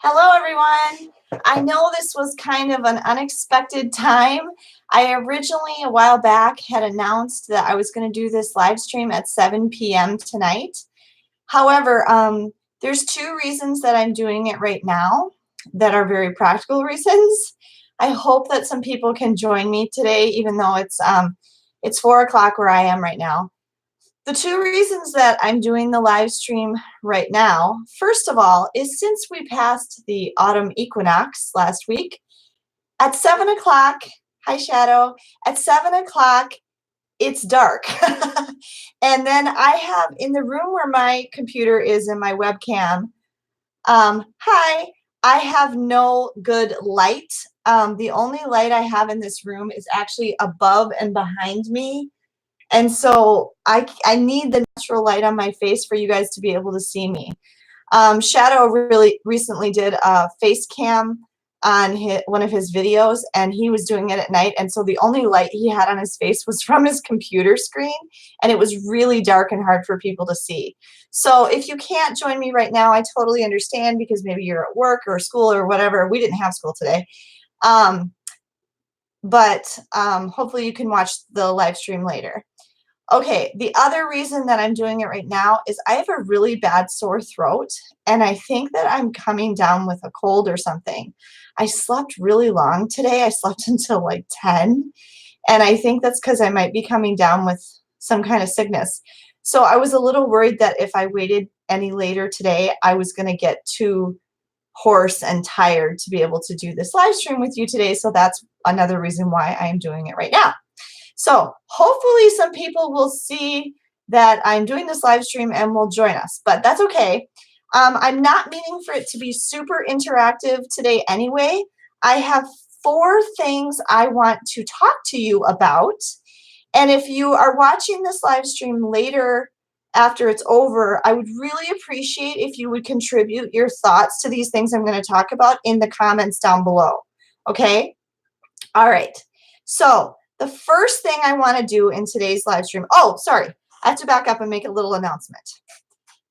Hello, everyone. I know this was kind of an unexpected time. I originally, a while back, had announced that I was going to do this live stream at 7 p.m. tonight. However, there's two reasons that I'm doing it right now that are very practical reasons. I hope that some people can join me today, even though it's 4 o'clock where I am right now. The two reasons that I'm doing the live stream right now, first of all, is since we passed the autumn equinox last week, at 7 o'clock, hi Shadow, at 7 o'clock, it's dark. And then I have in the room where my computer is and my webcam, hi, I have no good light. The only light I have in this room is actually above and behind me. And so I need the natural light on my face for you guys to be able to see me. Shadow really recently did a face cam on one of his videos, and he was doing it at night. And so the only light he had on his face was from his computer screen, and it was really dark and hard for people to see. So if you can't join me right now, I totally understand, because maybe you're at work or school or whatever. We didn't have school today. But hopefully you can watch the live stream later. Okay, the other reason that I'm doing it right now is I have a really bad sore throat, and I think that I'm coming down with a cold or something. I slept really long today. I slept until like 10, and I think that's because I might be coming down with some kind of sickness. So I was a little worried that if I waited any later today, I was going to get too hoarse and tired to be able to do this live stream with you today. So that's another reason why I'm doing it right now. So hopefully some people will see that I'm doing this live stream and will join us, but that's okay. I'm not meaning for it to be super interactive today anyway. I have 4 things I want to talk to you about. And if you are watching this live stream later after it's over, I would really appreciate if you would contribute your thoughts to these things I'm going to talk about in the comments down below. Okay? All right. So the first thing I want to do in today's live stream, oh, sorry, I have to back up and make a little announcement.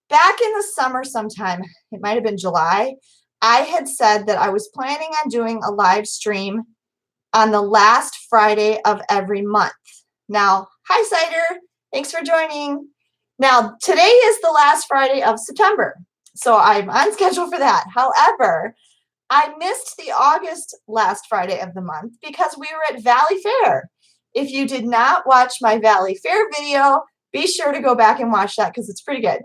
Back in the summer sometime, it might have been July, I had said that I was planning on doing a live stream on the last Friday of every month. Now, hi, Cider. Thanks for joining. Now, today is the last Friday of September, so I'm on schedule for that. However, I missed the August last Friday of the month because we were at Valley Fair. If you did not watch my Valley Fair video, be sure to go back and watch that because it's pretty good.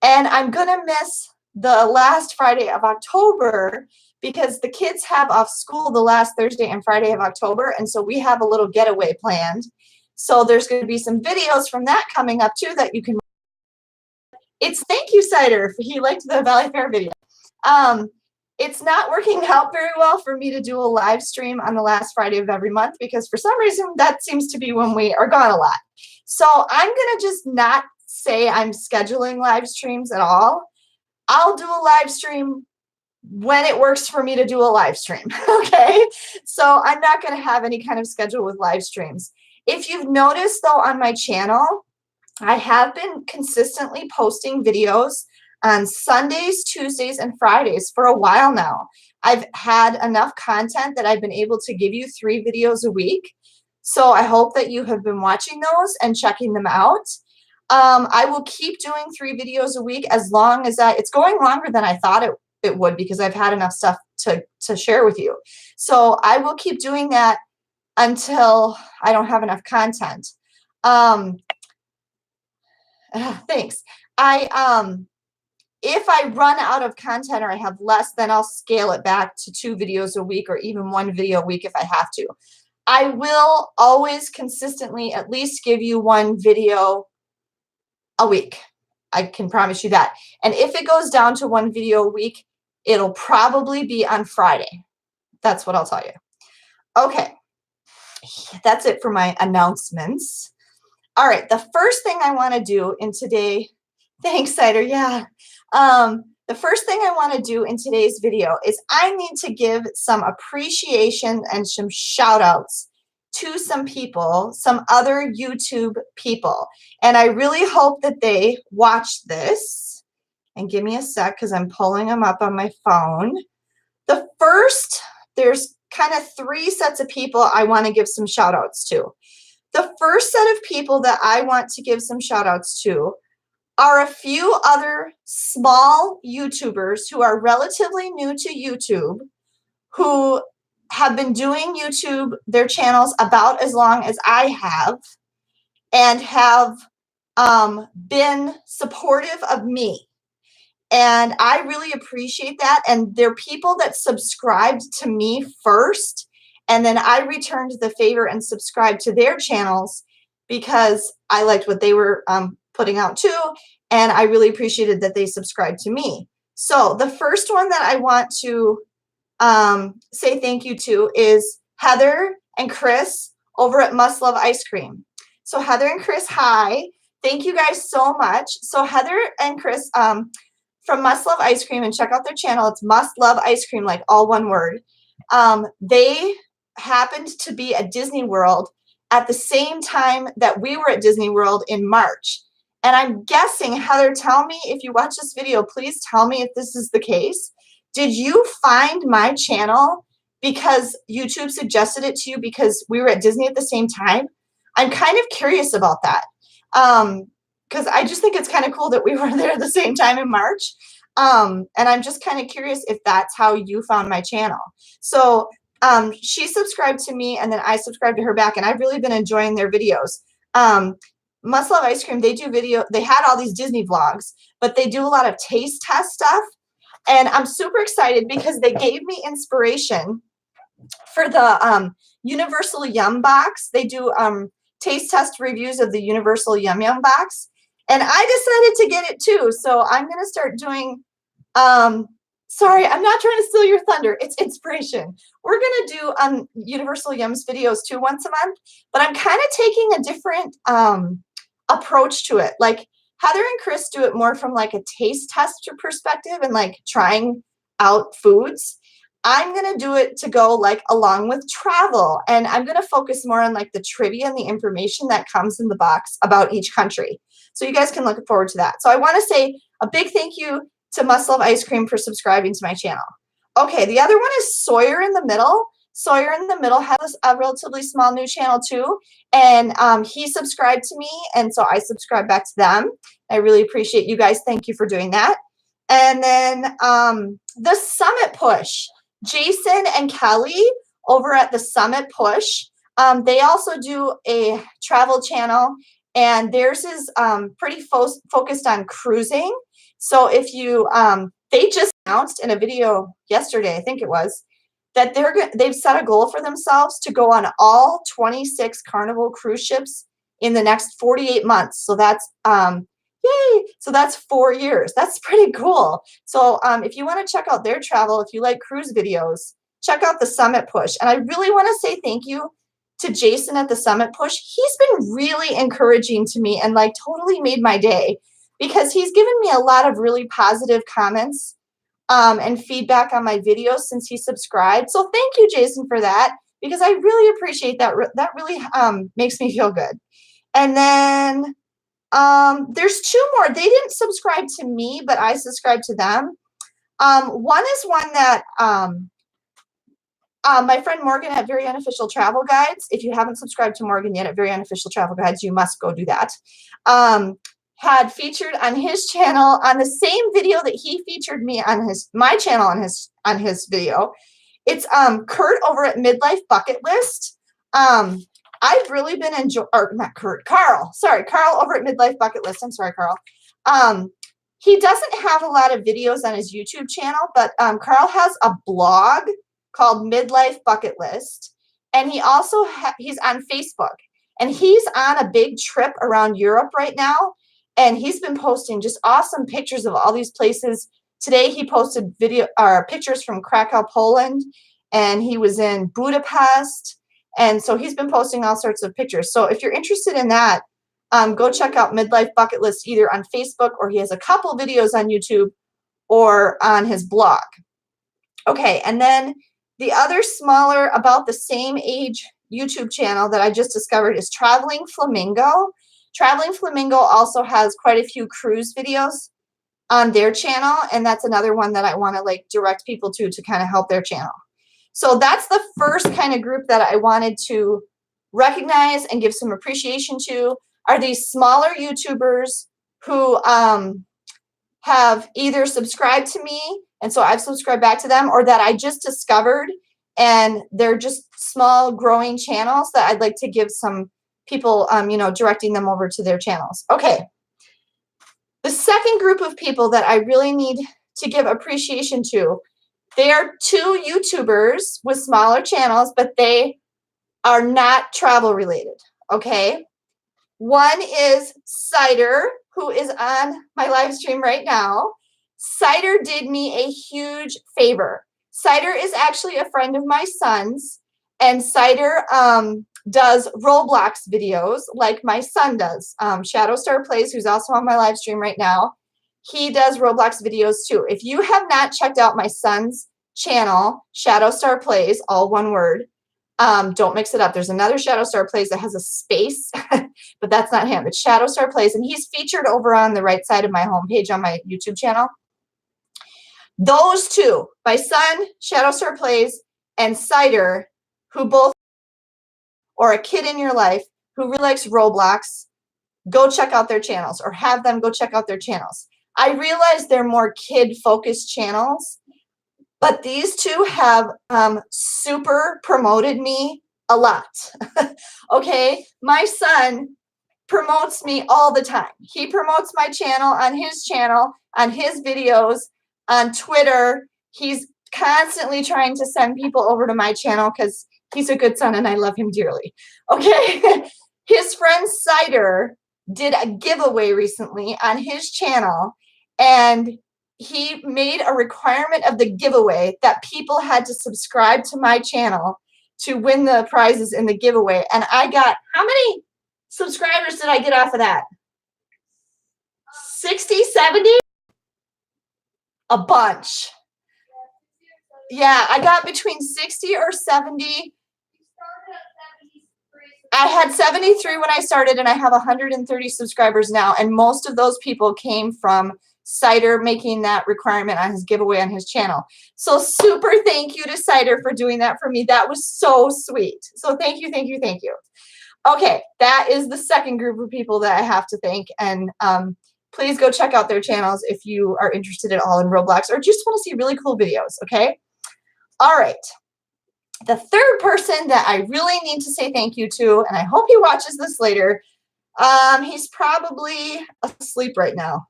And I'm going to miss the last Friday of October because the kids have off school the last Thursday and Friday of October, and so we have a little getaway planned. So there's going to be some videos from that coming up too that you can. Thank you, Cider. He liked the Valley Fair video. It's not working out very well for me to do a live stream on the last Friday of every month because for some reason that seems to be when we are gone a lot. So I'm going to just not say I'm scheduling live streams at all. I'll do a live stream when it works for me to do a live stream, okay? So I'm not going to have any kind of schedule with live streams. If you've noticed, though, on my channel, I have been consistently posting videos on Sundays, Tuesdays, and Fridays for a while now. I've had enough content that I've been able to give you 3 videos a week. So I hope that you have been watching those and checking them out. I will keep doing 3 videos a week as long as it's going longer than I thought it would because I've had enough stuff to share with you. So I will keep doing that until I don't have enough content. Thanks. If I run out of content or I have less, then I'll scale it back to 2 videos a week or even 1 video a week if I have to. I will always consistently at least give you 1 video a week. I can promise you that. And if it goes down to 1 video a week, it'll probably be on Friday. That's what I'll tell you. Okay. That's it for my announcements. All right. The first thing I want to do in today, thanks, Cider. Yeah. The first thing I want to do in today's video is I need to give some appreciation and some shout outs to some people, some other YouTube people. And I really hope that they watch this. And give me a sec because I'm pulling them up on my phone. The first, there's kind of 3 sets of people I want to give some shout outs to. The first set of people that I want to give some shout outs to are a few other small YouTubers who are relatively new to YouTube, who have been doing YouTube, their channels, about as long as I have, and have been supportive of me. And I really appreciate that. And they're people that subscribed to me first, and then I returned the favor and subscribed to their channels because I liked what they were putting out too, and I really appreciated that they subscribed to me. So the first one that I want to say thank you to is Heather and Chris over at Must Love Ice Cream. So Heather and Chris, hi. Thank you guys so much. So Heather and Chris from Must Love Ice Cream, and check out their channel. It's Must Love Ice Cream, like all one word. They happened to be at Disney World at the same time that we were at Disney World in March. And I'm guessing, Heather, tell me if you watch this video, please tell me if this is the case. Did you find my channel because YouTube suggested it to you because we were at Disney at the same time? I'm kind of curious about that. Because I just think it's kind of cool that we were there at the same time in March. And I'm just kind of curious if that's how you found my channel. So she subscribed to me, and then I subscribed to her back, and I've really been enjoying their videos. Must Love Ice Cream, they had all these Disney vlogs, but they do a lot of taste test stuff. And I'm super excited because they gave me inspiration for the Universal Yum box. They do taste test reviews of the Universal Yum Yum box. And I decided to get it too. So I'm going to start doing, sorry, I'm not trying to steal your thunder. It's inspiration. We're going to do Universal Yum's videos too once a month, but I'm kind of taking a different approach to it. Like Heather and Chris do it more from like a taste tester perspective and like trying out foods. I'm going to do it to go like along with travel. And I'm going to focus more on like the trivia and the information that comes in the box about each country. So you guys can look forward to that. So I want to say a big thank you to Must Love Ice Cream for subscribing to my channel. Okay, the other one is Sawyer in the Middle. Sawyer in the Middle has a relatively small new channel too. And he subscribed to me, and so I subscribed back to them. I really appreciate you guys. Thank you for doing that. And then the Summit Push. Jason and Kelly over at the Summit Push. They also do a travel channel, and theirs is pretty focused on cruising. So if you, they just announced in a video yesterday, I think it was, that they've set a goal for themselves to go on all 26 Carnival cruise ships in the next 48 months. So that's yay! So that's 4 years. That's pretty cool. So if you want to check out their travel, if you like cruise videos, check out the Summit Push. And I really want to say thank you to Jason at the Summit Push. He's been really encouraging to me and like totally made my day because he's given me a lot of really positive comments and feedback on my videos since he subscribed. So thank you, Jason, for that, because I really appreciate that. That really makes me feel good. And then there's 2 more. They didn't subscribe to me, but I subscribed to them. One is one that my friend Morgan at Very Unofficial Travel Guides. If you haven't subscribed to Morgan yet at Very Unofficial Travel Guides, you must go do that. Had featured on his channel on the same video that he featured me on my channel on his video. It's Kurt over at Midlife Bucket List. I've really been enjoying, or not Kurt, Carl. Sorry, Carl over at Midlife Bucket List. I'm sorry, Carl. He doesn't have a lot of videos on his YouTube channel, but Carl has a blog called Midlife Bucket List, and he also he's on Facebook, and he's on a big trip around Europe right now, and he's been posting just awesome pictures of all these places. Today he posted pictures from Krakow, Poland, and he was in Budapest. And so he's been posting all sorts of pictures. So if you're interested in that, go check out Midlife Bucket List either on Facebook, or he has a couple videos on YouTube or on his blog. Okay, and then the other smaller, about the same age YouTube channel that I just discovered is Traveling Flamingo. Traveling Flamingo also has quite a few cruise videos. on their channel, and that's another one that I want to like direct people to kind of help their channel. So that's the first kind of group that I wanted to recognize and give some appreciation to, are these smaller YouTubers who have either subscribed to me, and so I've subscribed back to them, or that I just discovered, and they're just small growing channels that I'd like to give some people, you know, directing them over to their channels. Okay. The second group of people that I really need to give appreciation to, they are two YouTubers with smaller channels, but they are not travel related, okay? One is Cider, who is on my live stream right now. Cider did me a huge favor. Cider is actually a friend of my son's, and Cider does Roblox videos like my son does. Shadowstar Plays, who's also on my live stream right now, he does Roblox videos too. If you have not checked out my son's channel, Shadowstar Plays, all one word, don't mix it up. There's another Shadowstar Plays that has a space, but that's not him. It's Shadowstar Plays, and he's featured over on the right side of my homepage on my YouTube channel. Those two, my son, Shadowstar Plays, and Cider, who both, or a kid in your life who really likes Roblox, go check out their channels, or have them go check out their channels. I realize they're more kid-focused channels, but these two have super promoted me a lot. Okay, my son promotes me all the time. He promotes my channel, on his videos, on Twitter. He's constantly trying to send people over to my channel because he's a good son and I love him dearly. Okay, his friend Cider did a giveaway recently on his channel, and he made a requirement of the giveaway that people had to subscribe to my channel to win the prizes in the giveaway. And I got, how many subscribers did I get off of that? 60, 70? A bunch. Yeah, I got between 60 or 70. I had 73 when I started, and I have 130 subscribers now. And most of those people came from Cider making that requirement on his giveaway on his channel. So super thank you to Cider for doing that for me. That was so sweet. So thank you, thank you, thank you. Okay, that is the second group of people that I have to thank. And please go check out their channels if you are interested at all in Roblox or just want to see really cool videos, okay? All right. The third person that I really need to say thank you to, and I hope he watches this later, he's probably asleep right now.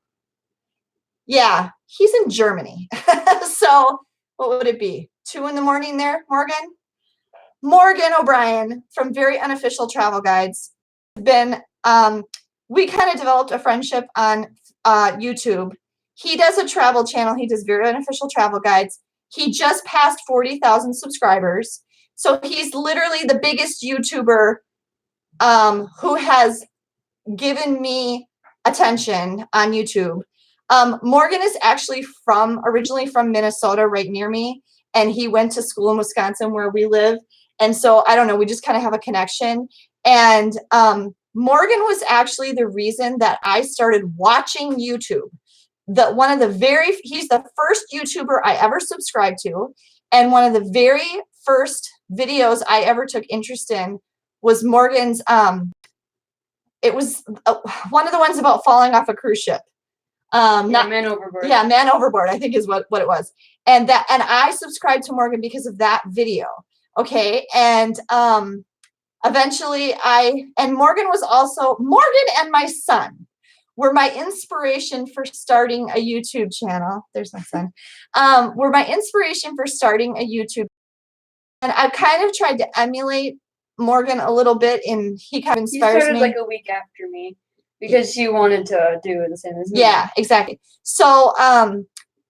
Yeah, he's in Germany. So what would it be? 2 in the morning there, Morgan? Morgan O'Brien from Very Unofficial Travel Guides. Been, we kind of developed a friendship on YouTube. He does a travel channel. He does Very Unofficial Travel Guides. He just passed 40,000 subscribers. So he's literally the biggest YouTuber who has given me attention on YouTube. Morgan is actually originally from Minnesota, right near me, and he went to school in Wisconsin where we live. And so, I don't know, we just kind of have a connection. And Morgan was actually the reason that I started watching YouTube. He's the first YouTuber I ever subscribed to. And one of the very first videos I ever took interest in was Morgan's, it was one of the ones about falling off a cruise ship. Man Overboard. Yeah, Man Overboard, I think is what it was. And I subscribed to Morgan because of that video. Okay. And eventually Morgan and my son were my inspiration for starting a YouTube channel. There's my son. Were my inspiration for starting a YouTube. And I've kind of tried to emulate Morgan a little bit, and he kind of inspires me. He started like a week after me because she wanted to do the same as me. Yeah, exactly. So,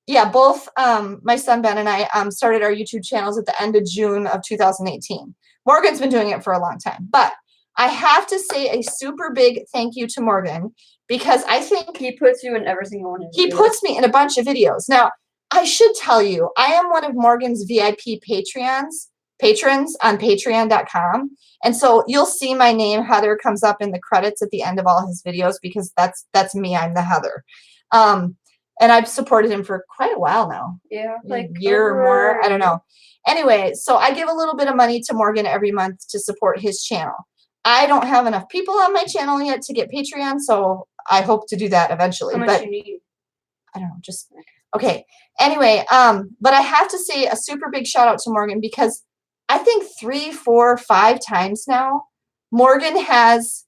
yeah, both my son Ben and I started our YouTube channels at the end of June of 2018. Morgan's been doing it for a long time, but I have to say a super big thank you to Morgan because I think he puts you in every single one of his videos. He puts me in a bunch of videos. Now, I should tell you, I am one of Morgan's VIP patrons on patreon.com. And so you'll see my name, Heather, comes up in the credits at the end of all his videos because that's me. I'm the Heather. And I've supported him for quite a while now. Yeah, A year or more. I don't know. Anyway, so I give a little bit of money to Morgan every month to support his channel. I don't have enough people on my channel yet to get Patreon, so I hope to do that eventually. How much But you need? I don't know, just okay. Anyway, but I have to say a super big shout out to Morgan because I think 3, 4, 5 times now, Morgan has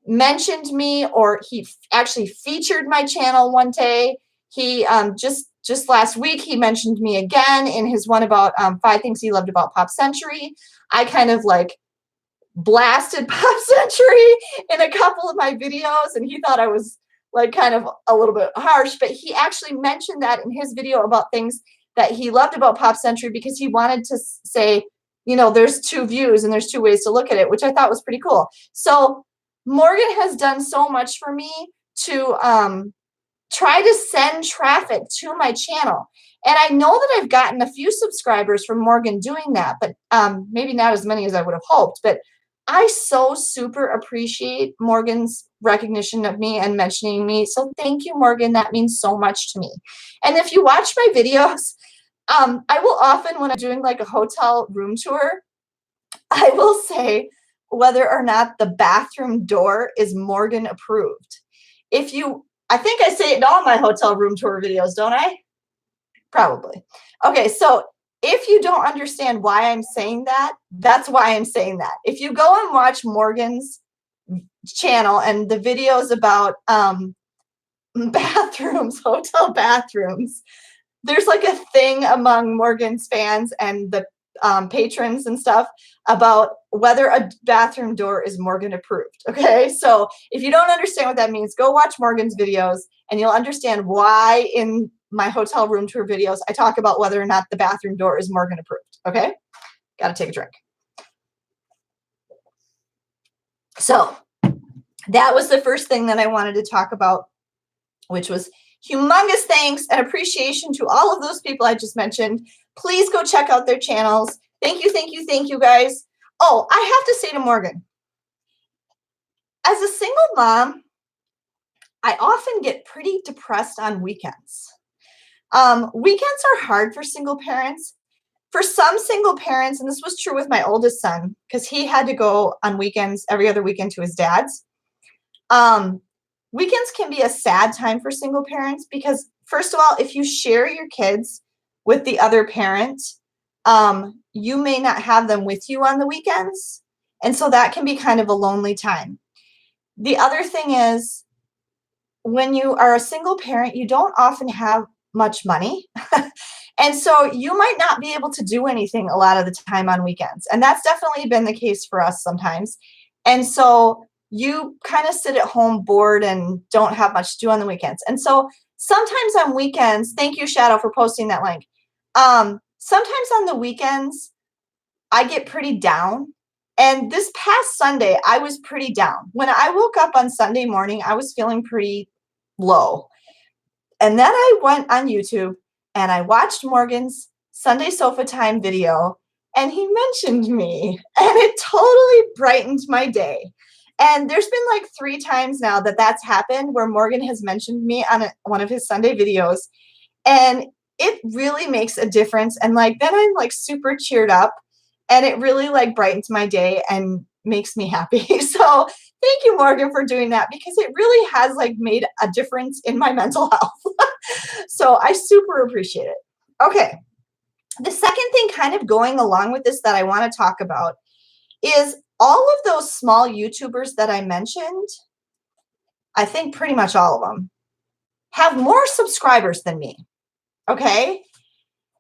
mentioned me, or he actually featured my channel one day. He just last week he mentioned me again in his one about 5 things he loved about Pop Century. I kind of like blasted Pop Century in a couple of my videos, and he thought I was like kind of a little bit harsh, but he actually mentioned that in his video about things that he loved about Pop Century because he wanted to say, you know, there's 2 views and there's 2 ways to look at it, which I thought was pretty cool. So Morgan has done so much for me to try to send traffic to my channel. And I know that I've gotten a few subscribers from Morgan doing that, but maybe not as many as I would have hoped. But I so super appreciate Morgan's recognition of me and mentioning me. So thank you, Morgan. That means so much to me. And if you watch my videos, I will often, when I'm doing like a hotel room tour, I will say whether or not the bathroom door is Morgan approved. I think I say it in all my hotel room tour videos, don't I? Probably. Okay, so if you don't understand why I'm saying that, that's why I'm saying that. If you go and watch Morgan's channel and the videos about bathrooms, hotel bathrooms, there's like a thing among Morgan's fans and the patrons and stuff about whether a bathroom door is Morgan approved. Okay, so if you don't understand what that means, go watch Morgan's videos and you'll understand why in my hotel room tour videos I talk about whether or not the bathroom door is Morgan approved. Okay, gotta take a drink. So that was the first thing that I wanted to talk about, which was humongous thanks and appreciation to all of those people I just mentioned. Please go check out their channels. Thank you, thank you, thank you, guys. Oh, I have to say to Morgan, as a single mom, I often get pretty depressed on weekends. Weekends are hard for single parents. For some single parents, and this was true with my oldest son, because he had to go on weekends, every other weekend to his dad's. Weekends can be a sad time for single parents because, first of all, if you share your kids with the other parent, you may not have them with you on the weekends. And so that can be kind of a lonely time. The other thing is, when you are a single parent, you don't often have much money. And so you might not be able to do anything a lot of the time on weekends. And that's definitely been the case for us sometimes. And so you kind of sit at home bored and don't have much to do on the weekends. And so sometimes on weekends, thank you, Shadow, for posting that link. Sometimes on the weekends, I get pretty down. And this past Sunday, I was pretty down. When I woke up on Sunday morning, I was feeling pretty low. And then I went on YouTube and I watched Morgan's Sunday Sofa Time video, and he mentioned me, and it totally brightened my day. And there's been like 3 times now that that's happened where Morgan has mentioned me on one of his Sunday videos, and it really makes a difference. And like then I'm like super cheered up, and it really like brightens my day and makes me happy. So thank you, Morgan, for doing that, because it really has like made a difference in my mental health. So I super appreciate it. Okay. The second thing kind of going along with this that I want to talk about is all of those small YouTubers that I mentioned. I think pretty much all of them have more subscribers than me. Okay.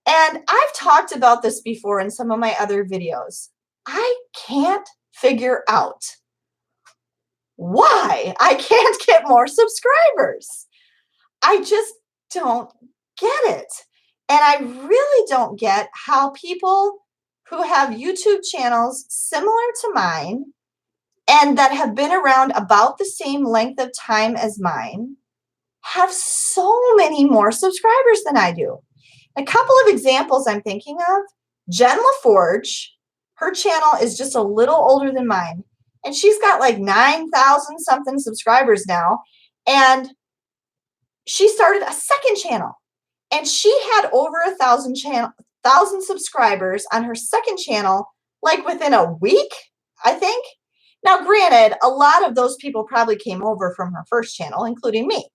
And I've talked about this before in some of my other videos. I can't figure out why I can't get more subscribers. I just don't get it. And I really don't get how people who have YouTube channels similar to mine and that have been around about the same length of time as mine have so many more subscribers than I do. A couple of examples I'm thinking of, Jen LaForge, her channel is just a little older than mine, and she's got like 9,000 something subscribers now, and she started a second channel, and she had over 1,000 subscribers on her second channel, like within a week, I think. Now, granted, a lot of those people probably came over from her first channel, including me.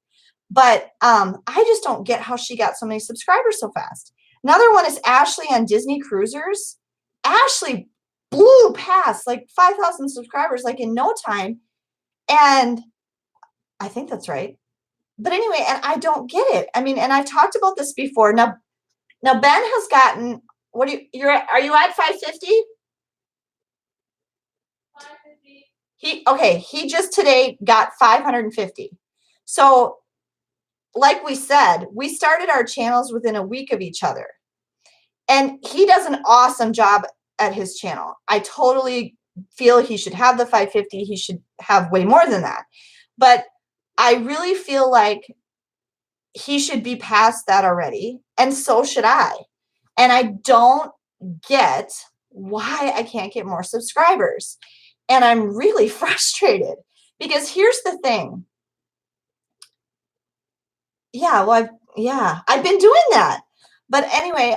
But I just don't get how she got so many subscribers so fast. Another one is Ashley on Disney Cruisers. Ashley blew past like 5,000 subscribers like in no time. And I think that's right. But anyway, and I don't get it. I mean, and I've talked about this before. Now Ben has gotten, are you at 550? 550. He just today got 550. So like we said, we started our channels within a week of each other. And he does an awesome job at his channel. I totally feel he should have the 550. He should have way more than that. But I really feel like he should be past that already. And so should I. And I don't get why I can't get more subscribers. And I'm really frustrated because here's the thing. Yeah, well, I've been doing that. But anyway,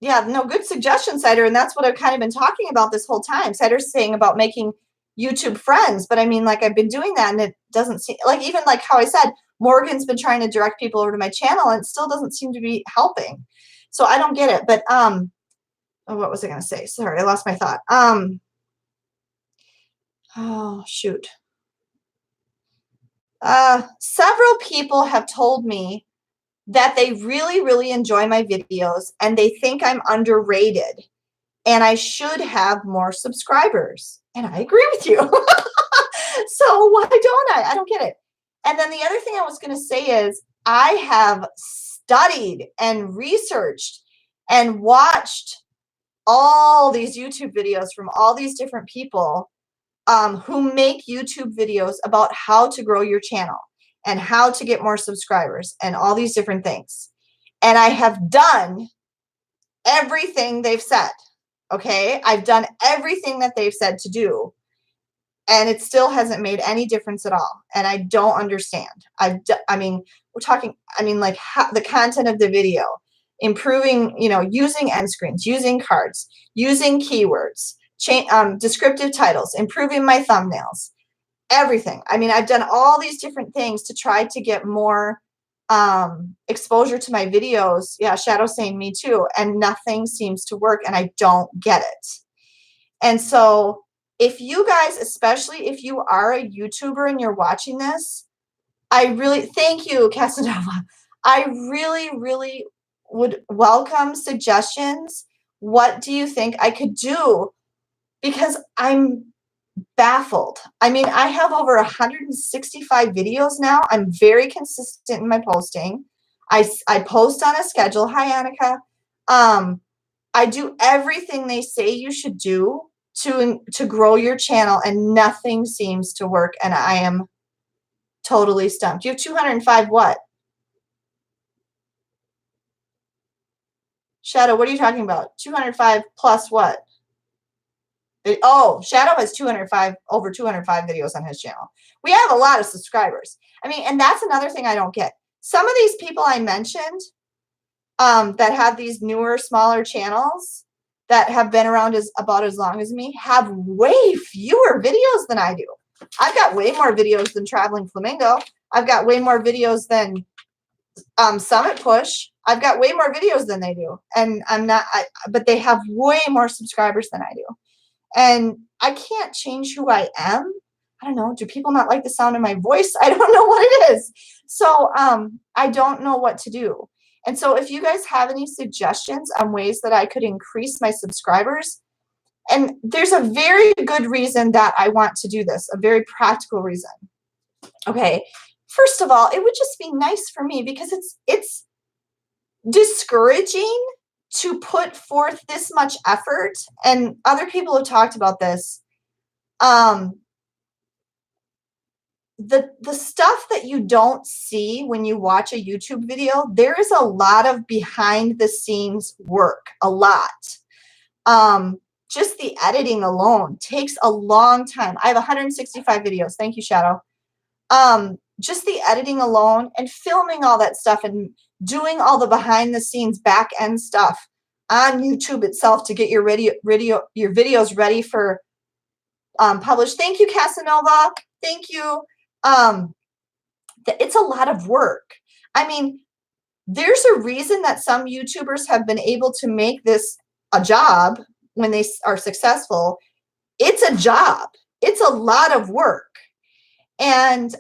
yeah, no, good suggestion, Cider, and that's what I've kind of been talking about this whole time. Cider's saying about making YouTube friends, but I mean, like, I've been doing that, and it doesn't seem like, even like how I said, Morgan's been trying to direct people over to my channel, and it still doesn't seem to be helping. So I don't get it. But oh, what was I going to say? Sorry, I lost my thought. Oh shoot. Several people have told me that they really, really enjoy my videos and they think I'm underrated and I should have more subscribers. And I agree with you. So why don't I? I don't get it. And then the other thing I was going to say is I have studied and researched and watched all these YouTube videos from all these different people who make YouTube videos about how to grow your channel and how to get more subscribers and all these different things. And I have done everything they've said. Okay. I've done everything that they've said to do. And it still hasn't made any difference at all. And I don't understand. I mean, we're talking, I mean, like the content of the video, improving, using end screens, using cards, using keywords, descriptive titles, improving my thumbnails, everything. I mean, I've done all these different things to try to get more exposure to my videos. Yeah, Shadow saying me too. And nothing seems to work and I don't get it. And so if you guys, especially if you are a YouTuber and you're watching this, I really, thank you, Casanova. I really, really would welcome suggestions. What do you think I could do? Because I'm baffled. I mean, I have over 165 videos now. I'm very consistent in my posting. I post on a schedule. Hi, Annika. I do everything they say you should do to grow your channel, and nothing seems to work. And I am totally stumped. You have 205 what? Shadow, what are you talking about? 205 plus what? Oh, Shadow has over 205 videos on his channel. We have a lot of subscribers. I mean, and that's another thing I don't get. Some of these people I mentioned that have these newer, smaller channels that have been around about as long as me have way fewer videos than I do. I've got way more videos than Traveling Flamingo. I've got way more videos than Summit Push. I've got way more videos than they do. And but they have way more subscribers than I do. And I can't change who I am. I don't know. Do people not like the sound of my voice? I don't know what it is. So I don't know what to do. And so if you guys have any suggestions on ways that I could increase my subscribers, and there's a very good reason that I want to do this, a very practical reason. Okay. First of all, it would just be nice for me because it's discouraging to put forth this much effort, and other people have talked about this. The stuff that you don't see when you watch a YouTube video, there is a lot of behind the scenes work, a lot. Just the editing alone takes a long time. I have 165 videos. Thank you, Shadow. just the editing alone and filming all that stuff and doing all the behind the scenes back end stuff on YouTube itself to get your videos ready for published. Thank you, Casanova. Thank you. It's a lot of work. I mean, there's a reason that some YouTubers have been able to make this a job when they are successful. It's a job. It's a lot of work. And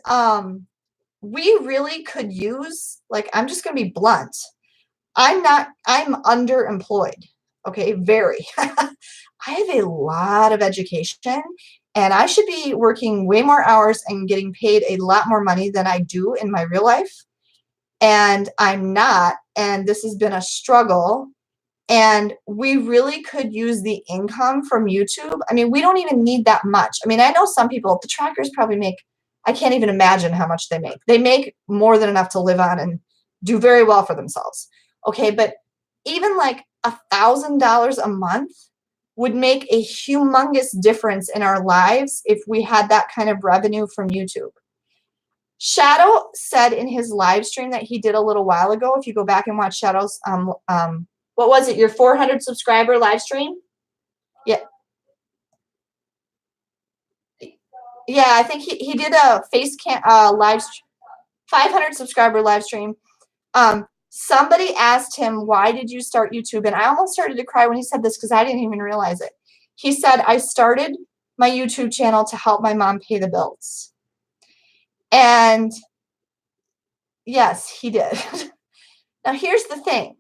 we really could use, like, I'm just going to be blunt. I'm underemployed. Okay, very. I have a lot of education and I should be working way more hours and getting paid a lot more money than I do in my real life. And I'm not. And this has been a struggle. And we really could use the income from YouTube. I mean, we don't even need that much. I mean, I know some people, the trackers probably make, I can't even imagine how much they make. They make more than enough to live on and do very well for themselves. Okay, but even like $1,000 a month would make a humongous difference in our lives if we had that kind of revenue from YouTube. Shadow said in his live stream that he did a little while ago, if you go back and watch Shadow's, what was it, your 400 subscriber live stream? Yeah. Yeah, I think he did a face cam live 500 subscriber live stream. Somebody asked him, why did you start YouTube? And I almost started to cry when he said this because I didn't even realize it. He said, I started my YouTube channel to help my mom pay the bills. And yes, he did. Now, here's the thing.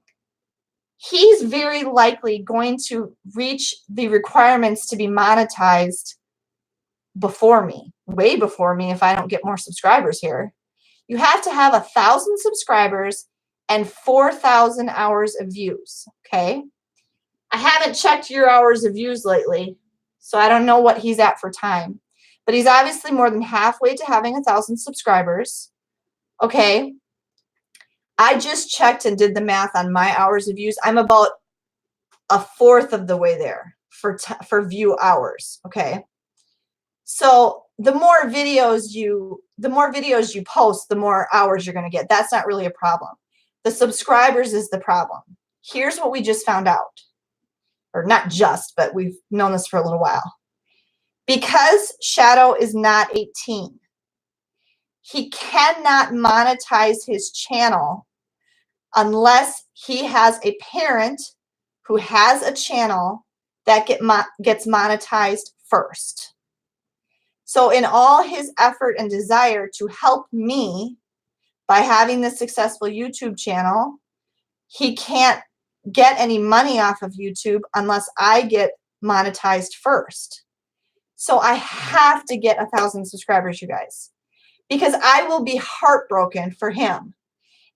He's very likely going to reach the requirements to be monetized before me, way before me if I don't get more subscribers here. You have to have 1,000 subscribers and 4,000 hours of views, okay? I haven't checked your hours of views lately, so I don't know what he's at for time. But he's obviously more than halfway to having 1,000 subscribers, okay? I just checked and did the math on my hours of views. I'm about a fourth of the way there for view hours, okay? So the more videos you post, the more hours you're going to get. That's not really a problem. The subscribers is the problem. Here's what we just found out. Or not just, but we've known this for a little while. Because Shadow is not 18, he cannot monetize his channel unless he has a parent who has a channel that gets monetized first. So in all his effort and desire to help me by having this successful YouTube channel, he can't get any money off of YouTube unless I get monetized first. So I have to get 1,000 subscribers, you guys, because I will be heartbroken for him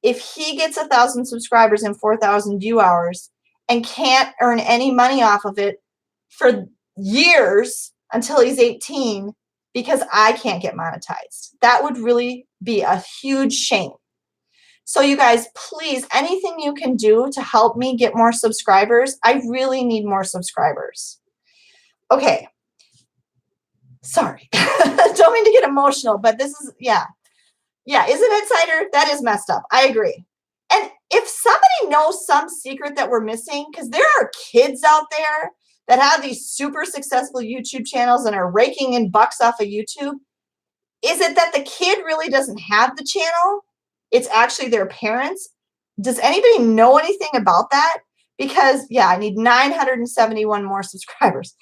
if he gets 1,000 subscribers and 4,000 view hours and can't earn any money off of it for years until he's 18 because I can't get monetized. That would really be a huge shame. So you guys, please, anything you can do to help me get more subscribers. I really need more subscribers. Okay. Sorry. Don't mean to get emotional, but this is, yeah. Yeah, isn't it, Cider? That is messed up. I agree. And if somebody knows some secret that we're missing, because there are kids out there that have these super successful YouTube channels and are raking in bucks off of YouTube, is it that the kid really doesn't have the channel? It's actually their parents? Does anybody know anything about that? Because, yeah, I need 971 more subscribers.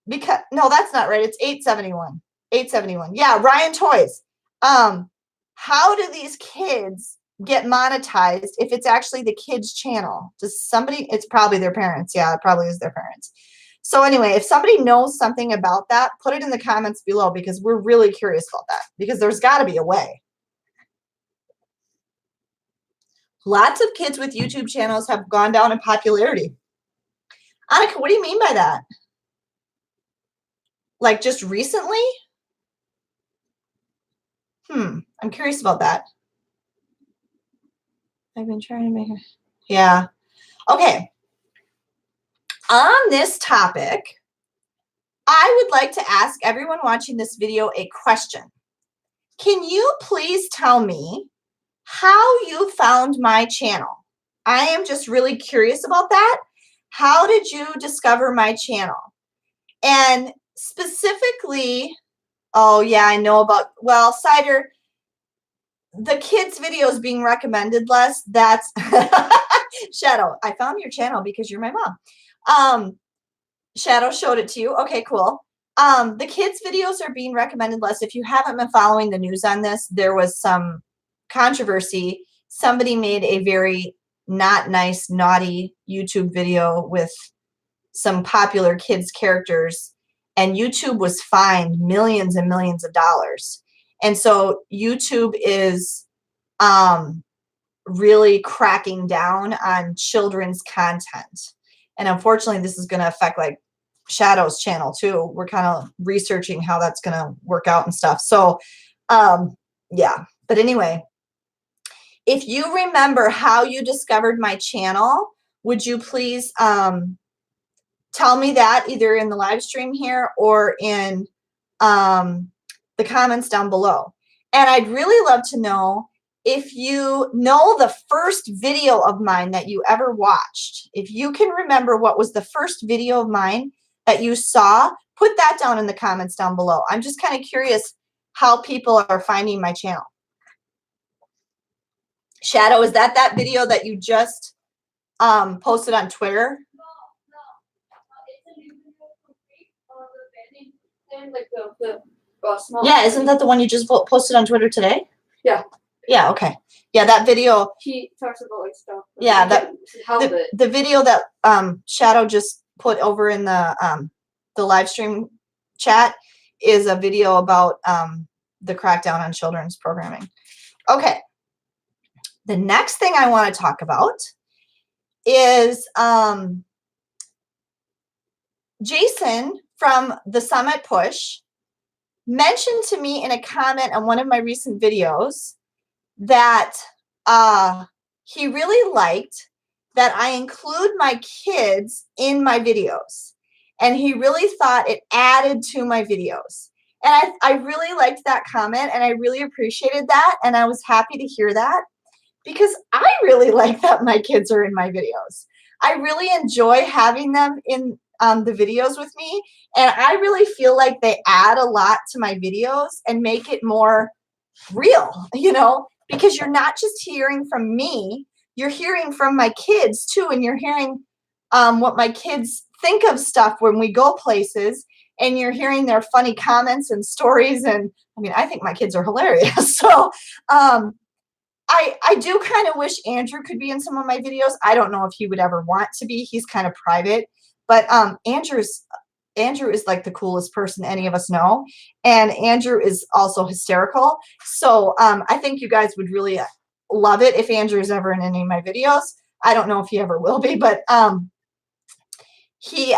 Because no, that's not right. It's 871. 871. Yeah, Ryan Toys. How do these kids get monetized if it's actually the kids' channel? Does somebody, it's probably their parents. Yeah, it probably is their parents. So anyway, if somebody knows something about that, put it in the comments below because we're really curious about that because there's got to be a way. Lots of kids with YouTube channels have gone down in popularity. Annika, what do you mean by that? Like just recently? I'm curious about that. I've been trying to make it. Yeah. Okay. On this topic, I would like to ask everyone watching this video a question. can you please tell me how you found my channel? I am just really curious about that. How did you discover my channel? And specifically, oh yeah, I know about, well, Cider, the kids' videos being recommended less, that's Shadow. I found your channel because you're my mom. Shadow showed it to you. Okay, cool. The kids' videos are being recommended less. If you haven't been following the news on this, there was some controversy. Somebody made a very not nice, naughty YouTube video with some popular kids characters, and YouTube was fined millions and millions of dollars. And so YouTube is really cracking down on children's content. And unfortunately, this is going to affect like Shadow's channel too. We're kind of researching how that's going to work out and stuff. So yeah, but anyway, if you remember how you discovered my channel, would you please tell me that either in the live stream here or in the comments down below. And I'd really love to know if you know the first video of mine that you ever watched. If you can remember what was the first video of mine that you saw, put that down in the comments down below. I'm just kind of curious how people are finding my channel. Shadow, is that video that you just posted on Twitter? Yeah, isn't that the one you just posted on Twitter today? Yeah. Yeah, okay. Yeah, that video. He talks about like stuff. Yeah, the video that Shadow just put over in the live stream chat is a video about the crackdown on children's programming. Okay. The next thing I want to talk about is Jason from the Summit Push mentioned to me in a comment on one of my recent videos that he really liked that I include my kids in my videos. And he really thought it added to my videos. And I really liked that comment, and I really appreciated that. And I was happy to hear that because I really like that my kids are in my videos. I really enjoy having them in the videos with me. And I really feel like they add a lot to my videos and make it more real, you know, because you're not just hearing from me, you're hearing from my kids too. And you're hearing what my kids think of stuff when we go places, and you're hearing their funny comments and stories. And I mean, I think my kids are hilarious. So I do kind of wish Andrew could be in some of my videos. I don't know if he would ever want to be. He's kind of private. But Andrew is like the coolest person any of us know. And Andrew is also hysterical. So I think you guys would really love it if Andrew is ever in any of my videos. I don't know if he ever will be, but he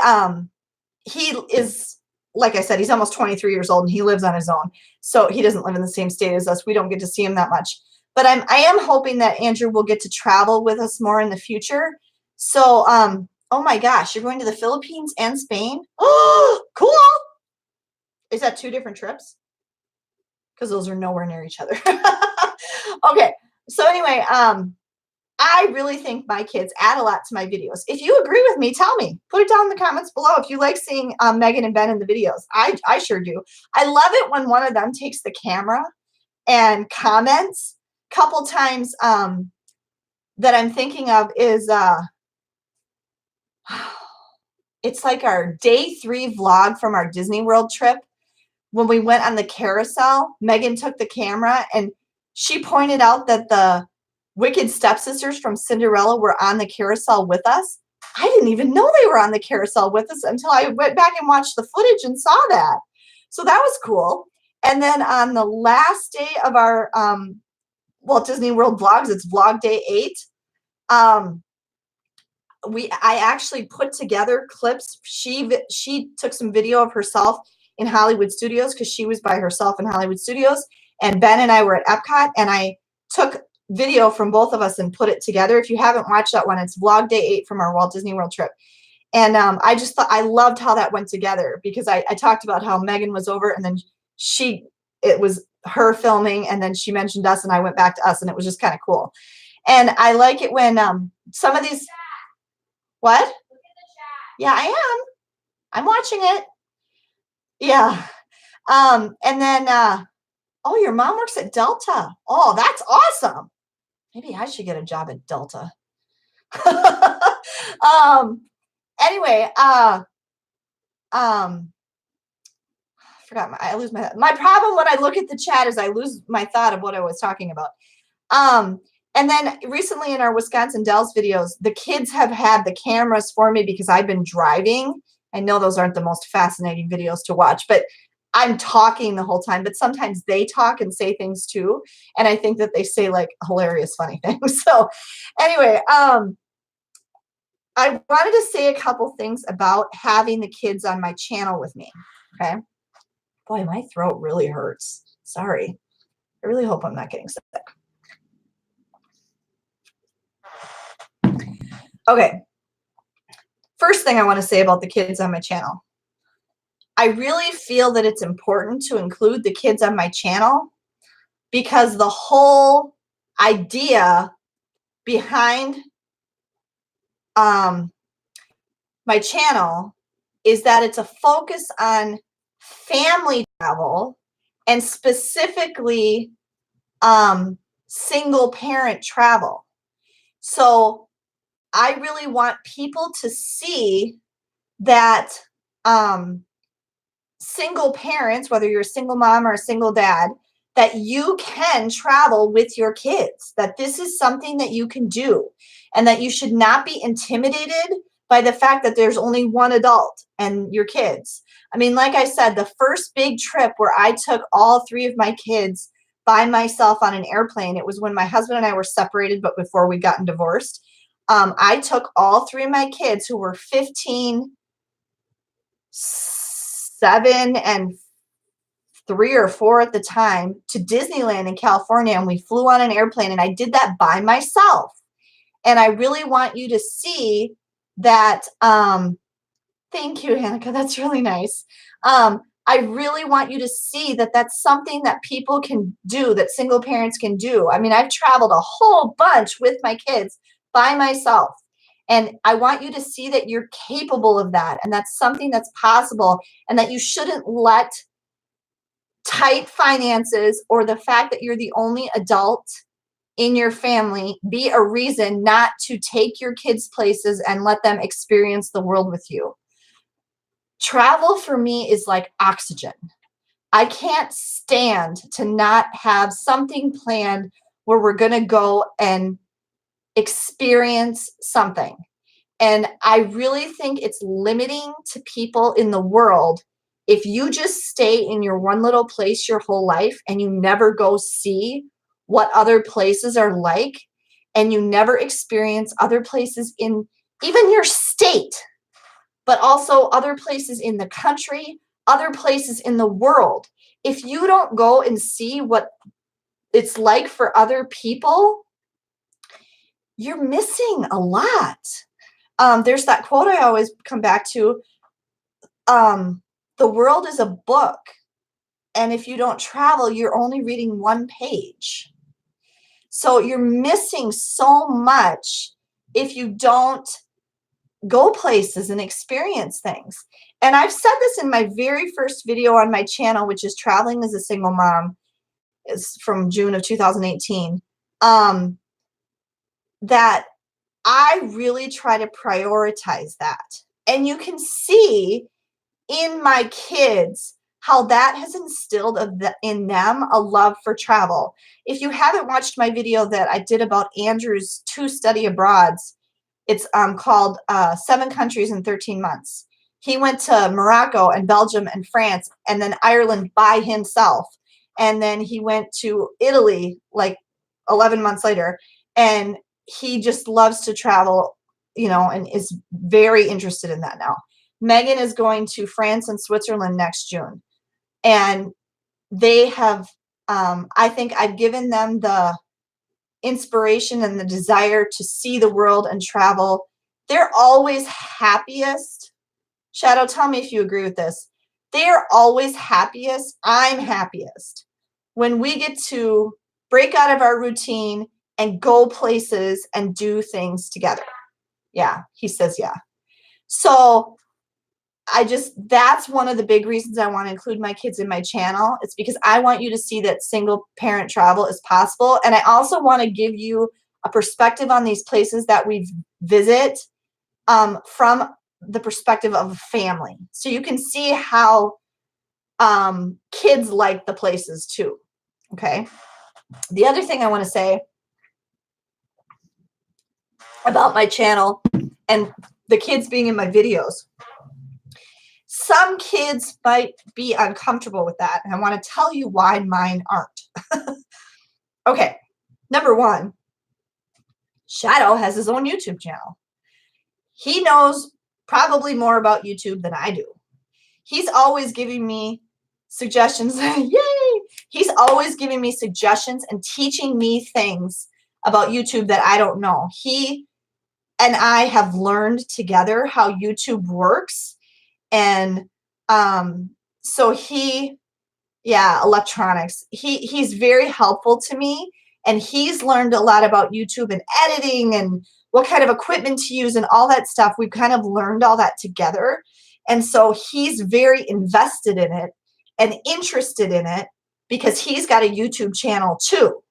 is, like I said, he's almost 23 years old and he lives on his own. So he doesn't live in the same state as us. We don't get to see him that much. But I am hoping that Andrew will get to travel with us more in the future. So oh my gosh, you're going to the Philippines and Spain? Oh, cool. Is that 2 different trips? Because those are nowhere near each other. Okay, so anyway, I really think my kids add a lot to my videos. If you agree with me, tell me. Put it down in the comments below if you like seeing Megan and Ben in the videos. I sure do. I love it when one of them takes the camera and comments. A couple times that I'm thinking of is it's like our day 3 vlog from our Disney World trip. When we went on the carousel, Megan took the camera and she pointed out that the wicked stepsisters from Cinderella were on the carousel with us. I didn't even know they were on the carousel with us until I went back and watched the footage and saw that. So that was cool. And then on the last day of our Walt Disney World vlogs, it's vlog day 8. I actually put together clips. She took some video of herself in Hollywood Studios because she was by herself in Hollywood Studios, and Ben and I were at Epcot, and I took video from both of us and put it together. If you haven't watched that one, it's vlog day 8 from our Walt Disney World trip. And I just thought I loved how that went together because I talked about how Megan was over, and then it was her filming, and then she mentioned us, and I went back to us, and it was just kind of cool. And I like it when some of these. What? Yeah, I am. I'm watching it. Yeah. And then oh, your mom works at Delta. Oh, that's awesome. Maybe I should get a job at Delta. Anyway, I forgot I lose my problem when I look at the chat is I lose my thought of what I was talking about. And then recently in our Wisconsin Dells videos, the kids have had the cameras for me because I've been driving. I know those aren't the most fascinating videos to watch, but I'm talking the whole time, but sometimes they talk and say things too. And I think that they say like hilarious, funny things. So anyway, I wanted to say a couple things about having the kids on my channel with me. Okay. Boy, my throat really hurts. Sorry. I really hope I'm not getting sick. Okay. First thing I want to say about the kids on my channel. I really feel that it's important to include the kids on my channel because the whole idea behind my channel is that it's a focus on family travel and specifically single parent travel. So I really want people to see that single parents, whether you're a single mom or a single dad, that you can travel with your kids, that this is something that you can do, and that you should not be intimidated by the fact that there's only one adult and your kids. I mean, like I said, the first big trip where I took all three of my kids by myself on an airplane, it was when my husband and I were separated, but before we gotten divorced. I took all three of my kids who were 15, 7, and 3 or 4 at the time to Disneyland in California, and we flew on an airplane, and I did that by myself. And I really want you to see that. Thank you, Hanukkah. That's really nice. I really want you to see that that's something that people can do, that single parents can do. I mean, I've traveled a whole bunch with my kids by myself. And I want you to see that you're capable of that. And that's something that's possible. And that you shouldn't let tight finances or the fact that you're the only adult in your family be a reason not to take your kids places and let them experience the world with you. Travel for me is like oxygen. I can't stand to not have something planned where we're going to go and experience something. And I really think it's limiting to people in the world if you just stay in your one little place your whole life and you never go see what other places are like, and you never experience other places in even your state, but also other places in the country, other places in the world. If you don't go and see what it's like for other people, you're missing a lot. There's that quote I always come back to. The world is a book, and if you don't travel, you're only reading one page. So you're missing so much if you don't go places and experience things. And I've said this in my very first video on my channel, which is traveling as a single mom. It's from June of 2018. That I really try to prioritize that. And you can see in my kids how that has instilled in them a love for travel. If you haven't watched my video that I did about Andrew's 2 study abroads, it's called 7 Countries in 13 Months. He went to Morocco and Belgium and France and then Ireland by himself. And then he went to Italy like 11 months later. And he just loves to travel, and is very interested in that now. Megan is going to France and Switzerland next June. And they have, I think I've given them the inspiration and the desire to see the world and travel. They're always happiest. Shadow, tell me if you agree with this. They are always happiest. I'm happiest when we get to break out of our routine and go places and do things together. Yeah, he says yeah. So that's one of the big reasons I want to include my kids in my channel. It's because I want you to see that single parent travel is possible. And I also want to give you a perspective on these places that we visit from the perspective of a family. So you can see how kids like the places too. Okay. The other thing I want to say about my channel and the kids being in my videos, some kids might be uncomfortable with that, and I want to tell you why mine aren't. Okay, number one, Shadow has his own YouTube channel. He knows probably more about YouTube than I do. He's always giving me suggestions. Yay! He's always giving me suggestions and teaching me things about YouTube that I don't know. He and I have learned together how YouTube works. And so electronics. He's very helpful to me, and he's learned a lot about YouTube and editing and what kind of equipment to use and all that stuff. We've kind of learned all that together. And so he's very invested in it and interested in it because he's got a YouTube channel too.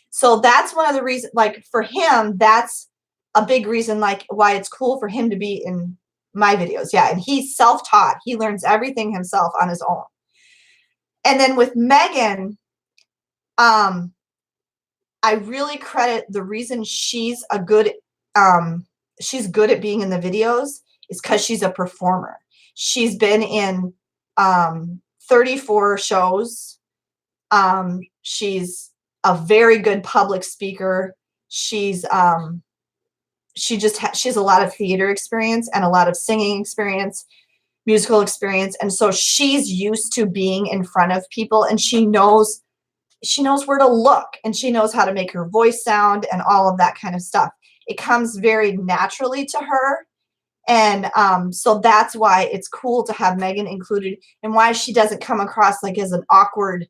So that's one of the reasons, like for him, that's a big reason, like why it's cool for him to be in my videos. Yeah. And he's self-taught. He learns everything himself on his own. And then with Megan, I really credit the reason she's good at being in the videos is because she's a performer. She's been in 34 shows. She's a very good public speaker. She has a lot of theater experience and a lot of singing experience, musical experience. And so she's used to being in front of people, and she knows where to look, and she knows how to make her voice sound and all of that kind of stuff. It comes very naturally to her. And so that's why it's cool to have Megan included, and why she doesn't come across like as an awkward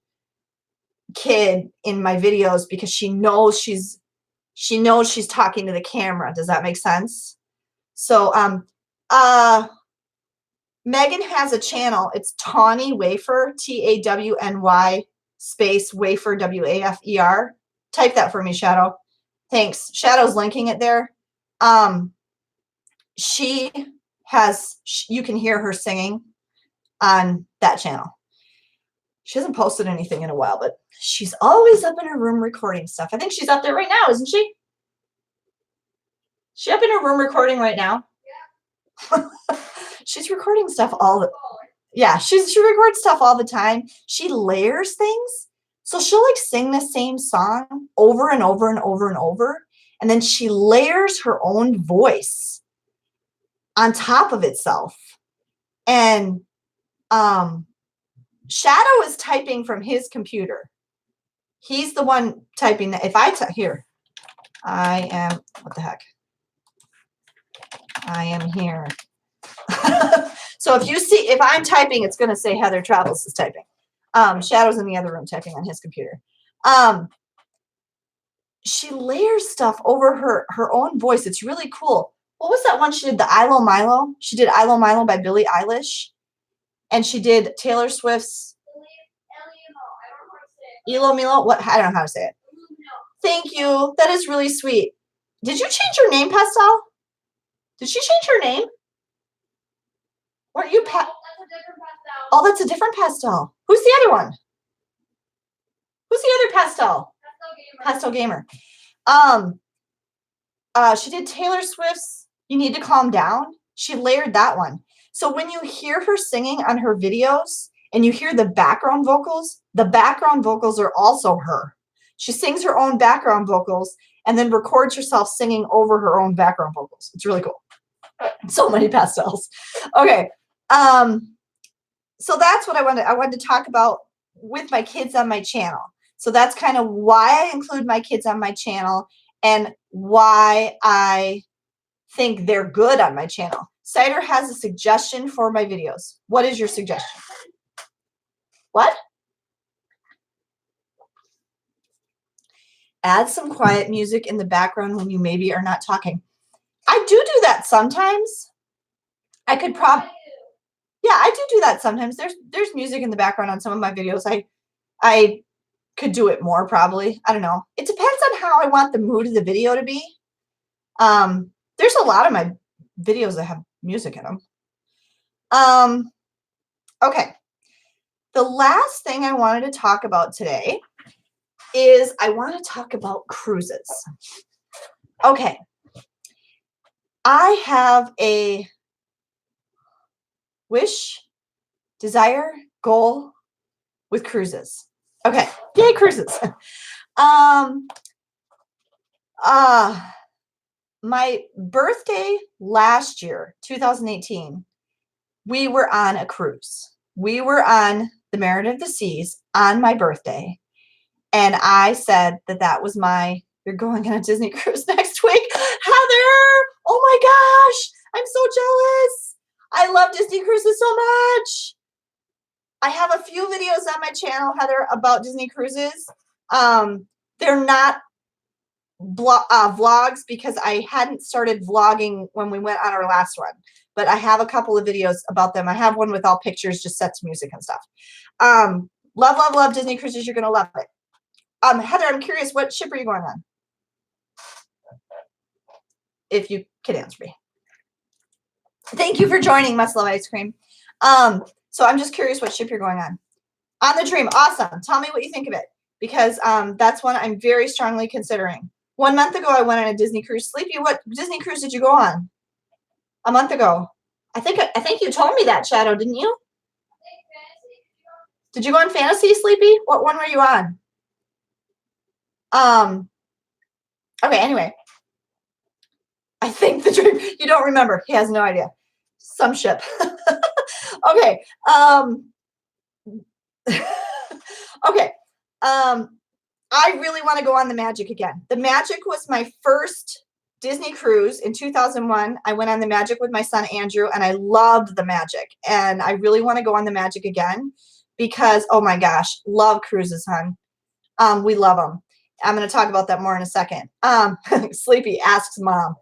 kid in my videos, because she knows she's talking to the camera. Does that make sense? So Megan has a channel. It's Tawny Wafer, TAWNY space Wafer, WAFER. Type that for me, Shadow. Thanks. Shadow's linking it there. You can hear her singing on that channel. She hasn't posted anything in a while, but she's always up in her room recording stuff. I think she's up there right now, isn't she? She up in her room recording right now? Yeah. She's recording stuff she records stuff all the time. She layers things. So she'll like sing the same song over and over and over and over. And then she layers her own voice on top of itself. And Shadow is typing from his computer. He's the one typing that. If I here, I am, what the heck? I am here. So if I'm typing, it's going to say Heather Travels is typing. Shadow's in the other room typing on his computer. She layers stuff over her own voice. It's really cool. What was that one she did? The Ilo Milo. She did Ilo Milo by Billie Eilish. And she did Taylor Swift's Ilo Milo. What? I don't know how to say it. Thank you. That is really sweet. Did you change your name, Pastel? Did she change her name? Weren't you that's a different pastel. Oh, that's a different pastel. Who's the other one? Who's the other pastel? Pastel Gamer. She did Taylor Swift's You Need to Calm Down. She layered that one. So when you hear her singing on her videos and you hear the background vocals are also her. She sings her own background vocals and then records herself singing over her own background vocals. It's really cool. So many pastels. Okay. So that's what I wanted to talk about with my kids on my channel. So that's kind of why I include my kids on my channel and why I think they're good on my channel. Cider has a suggestion for my videos. What is your suggestion? What? Add some quiet music in the background when you maybe are not talking. I do that sometimes. I could yeah, I do that sometimes. There's music in the background on some of my videos. I could do it more probably. I don't know. It depends on how I want the mood of the video to be. There's a lot of my videos that have music in them. Okay. The last thing I wanted to talk about today is I want to talk about cruises. Okay. I have a wish, desire, goal with cruises. Okay. Yay, cruises. My birthday last year, 2018, we were on a cruise. We were on the Mariner of the Seas on my birthday. And I said that was you're going on a Disney cruise next week. Heather, oh my gosh, I'm so jealous. I love Disney cruises so much. I have a few videos on my channel, Heather, about Disney cruises. They're not vlogs because I hadn't started vlogging when we went on our last one. But I have a couple of videos about them. I have one with all pictures, just set to music and stuff. Love, love, love Disney cruises. You're going to love it. Heather, I'm curious, what ship are you going on? If you could answer me. Thank you for joining, Must Love Ice Cream. So I'm just curious what ship you're going on. On the Dream, awesome. Tell me what you think of it, because that's one I'm very strongly considering. 1 month ago, I went on a Disney cruise. Sleepy, what Disney cruise did you go on? A month ago. I think you told me that, Shadow, didn't you? Did you go on Fantasy, Sleepy? What one were you on? Okay, anyway. I think the Dream, you don't remember. He has no idea. Some ship. Okay. Okay. I really want to go on the Magic again. The Magic was my first Disney cruise in 2001. I went on the Magic with my son, Andrew, and I loved the Magic. And I really want to go on the Magic again because, oh my gosh, love cruises, hon. We love them. I'm going to talk about that more in a second. Sleepy asks Mom.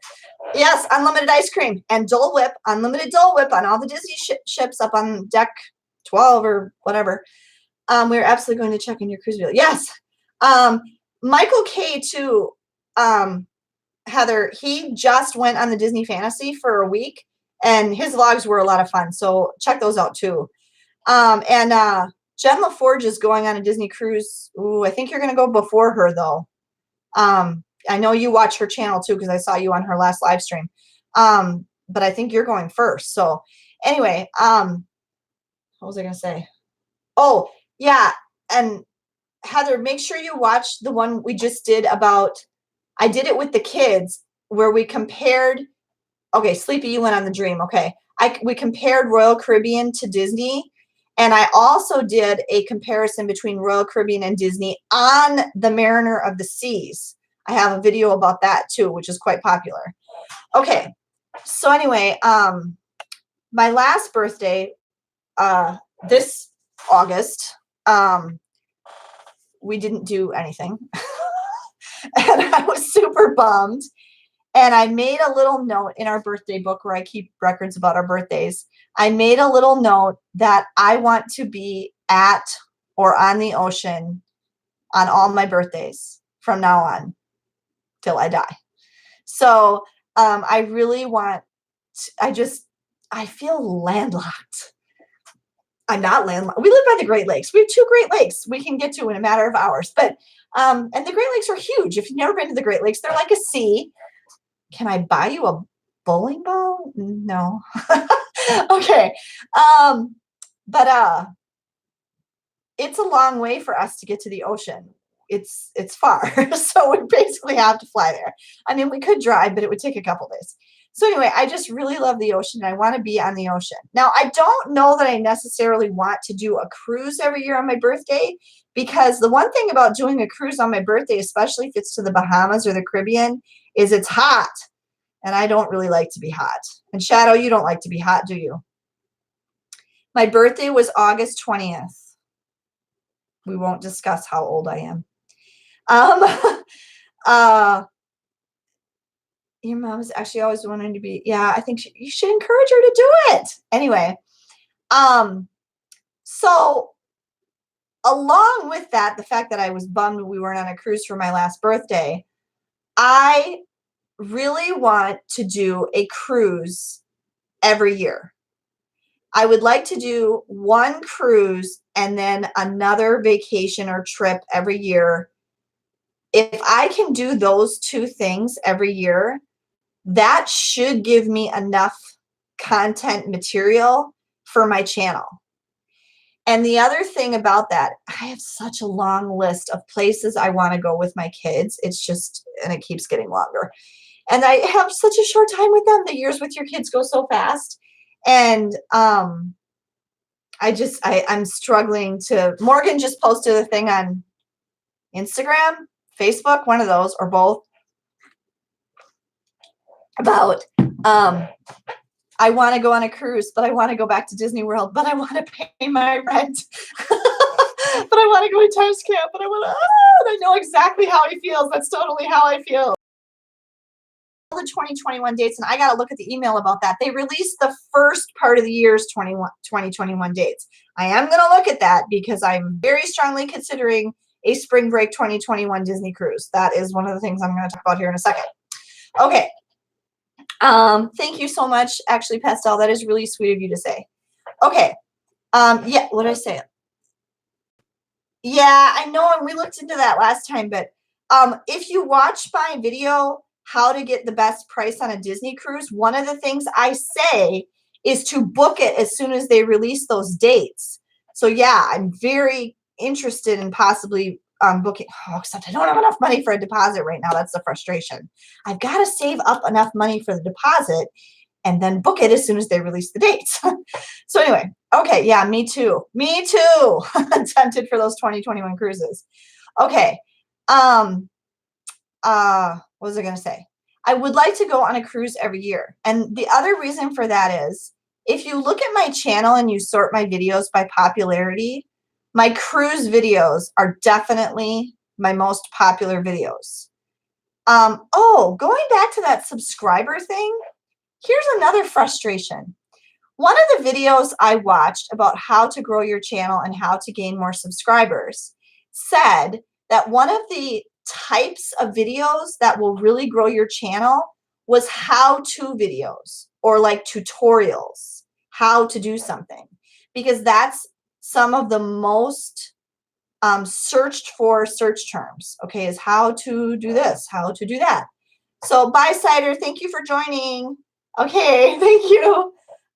Yes, unlimited ice cream and Dole Whip, unlimited Dole Whip on all the Disney ships up on deck 12 or whatever. We're absolutely going to check in your cruise bill. Yes. Michael K too, Heather, he just went on the Disney Fantasy for a week and his vlogs were a lot of fun. So check those out too. And Jen LaForge is going on a Disney cruise. Ooh, I think you're going to go before her though. I know you watch her channel too, because I saw you on her last live stream. But I think you're going first. So anyway, what was I going to say? Oh, yeah. And Heather, make sure you watch the one we just did about, I did it with the kids where we compared, okay, Sleepy, you went on the Dream. Okay. We compared Royal Caribbean to Disney. And I also did a comparison between Royal Caribbean and Disney on the Mariner of the Seas. I have a video about that too, which is quite popular. Okay. So anyway, my last birthday, this August, we didn't do anything. And I was super bummed. And I made a little note in our birthday book where I keep records about our birthdays. I made a little note that I want to be at or on the ocean on all my birthdays from now on till I die. So I really want, I feel landlocked. I'm not landlocked. We live by the Great Lakes. We have 2 Great Lakes we can get to in a matter of hours. But and the Great Lakes are huge. If you've never been to the Great Lakes, they're like a sea. Can I buy you a bowling ball? No. Okay. But it's a long way for us to get to the ocean. It's far. So we basically have to fly there. I mean, we could drive, but it would take a couple days. So anyway, I just really love the ocean. And I want to be on the ocean. Now, I don't know that I necessarily want to do a cruise every year on my birthday, because the one thing about doing a cruise on my birthday, especially if it's to the Bahamas or the Caribbean, is it's hot. And I don't really like to be hot. And Shadow, you don't like to be hot, do you? My birthday was August 20th. We won't discuss how old I am. Um, uh, your mom's actually always wanting to be, yeah, I think you should encourage her to do it. Anyway, so along with that, the fact that I was bummed we weren't on a cruise for my last birthday, I really want to do a cruise every year. I would like to do one cruise and then another vacation or trip every year. If I can do those two things every year, that should give me enough content material for my channel. And the other thing about that, I have such a long list of places I want to go with my kids. It's just, and it keeps getting longer. And I have such a short time with them. The years with your kids go so fast. And I'm struggling to, Morgan just posted a thing on Instagram, Facebook, one of those, or both, about I want to go on a cruise, but I want to go back to Disney World, but I want to pay my rent. But I want to go to Times Camp, but I know exactly how he feels. That's totally how I feel. The 2021 dates, and I got to look at the email about that. They released the first part of the year's 2021 dates. I am going to look at that because I'm very strongly considering a spring break 2021 Disney cruise. That is one of the things I'm going to talk about here in a second. Okay. Thank you so much, actually, Pastel. That is really sweet of you to say. Okay. Yeah, what did I say? Yeah, I know, and we looked into that last time, but if you watch my video, how to get the best price on a Disney cruise, one of the things I say is to book it as soon as they release those dates. So yeah, I'm very interested in possibly booking. Oh, except I don't have enough money for a deposit right now. That's the frustration. I've got to save up enough money for the deposit and then book it as soon as they release the dates. So anyway, okay, yeah, me too. Me too. I'm tempted for those 2021 cruises. Okay. What was I going to say? I would like to go on a cruise every year. And the other reason for that is if you look at my channel and you sort my videos by popularity, my cruise videos are definitely my most popular videos. Going back to that subscriber thing, here's another frustration. One of the videos I watched about how to grow your channel and how to gain more subscribers said that one of the types of videos that will really grow your channel was how-to videos or like tutorials, how to do something, because that's some of the most searched for search terms, okay, is how to do this, how to do that. So bye, Cider. Thank you for joining. Okay, thank you.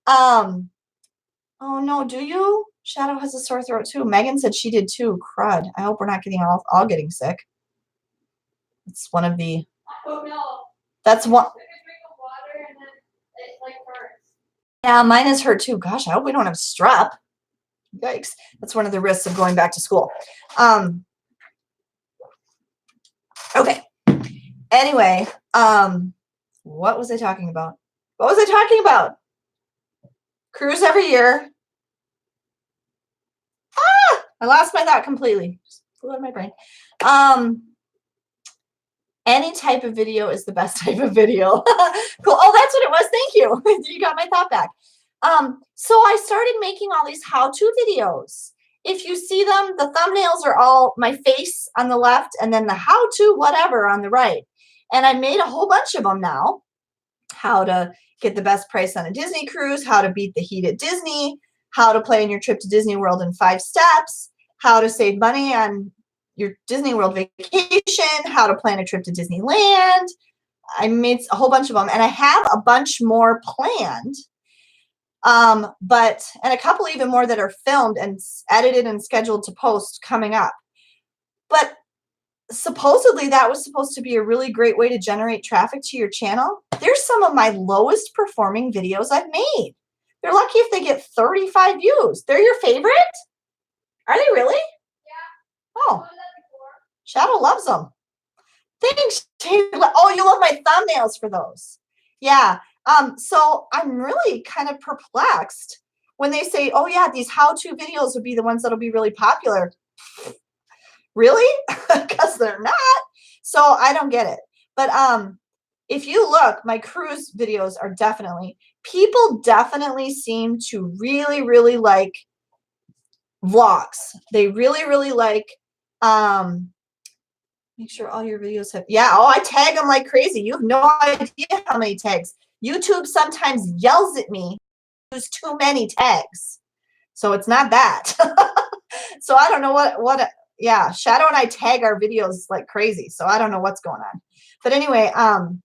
Oh no, do you? Shadow has a sore throat too. Megan said she did too. Crud. I hope we're not getting all getting sick. It's one of the. Oh no. That's one. Yeah, mine is hurt too. Gosh, I hope we don't have strep. Yikes. That's one of the risks of going back to school. Okay. Anyway, what was I talking about? What was I talking about? Cruise every year. I lost my thought completely. Just flew out of my brain. Any type of video is the best type of video. Cool. Oh, that's what it was. Thank you. You got my thought back. So I started making all these how-to videos. If you see them, the thumbnails are all my face on the left and then the how-to whatever on the right. And I made a whole bunch of them now. How to get the best price on a Disney cruise, how to beat the heat at Disney, how to plan your trip to Disney World in 5 steps, how to save money on your Disney World vacation, how to plan a trip to Disneyland. I made a whole bunch of them, and I have a bunch more planned. And a couple even more that are filmed and edited and scheduled to post coming up. But supposedly that was supposed to be a really great way to generate traffic to your channel. There's some of my lowest performing videos I've made. They're lucky if they get 35 views. They're your favorite? Are they really? Yeah. Oh, Shadow loves them. Thanks. Oh, you love my thumbnails for those. Yeah. So I'm really kind of perplexed when they say, oh yeah, these how-to videos would be the ones that'll be really popular. Really? Because they're not. So I don't get it. But if you look, my cruise videos are people definitely seem to really, really like vlogs. They really, really like, make sure all your videos have, I tag them like crazy. You have no idea how many tags. YouTube sometimes yells at me, use too many tags. So it's not that. So I don't know Shadow and I tag our videos like crazy. So I don't know what's going on. But anyway, oh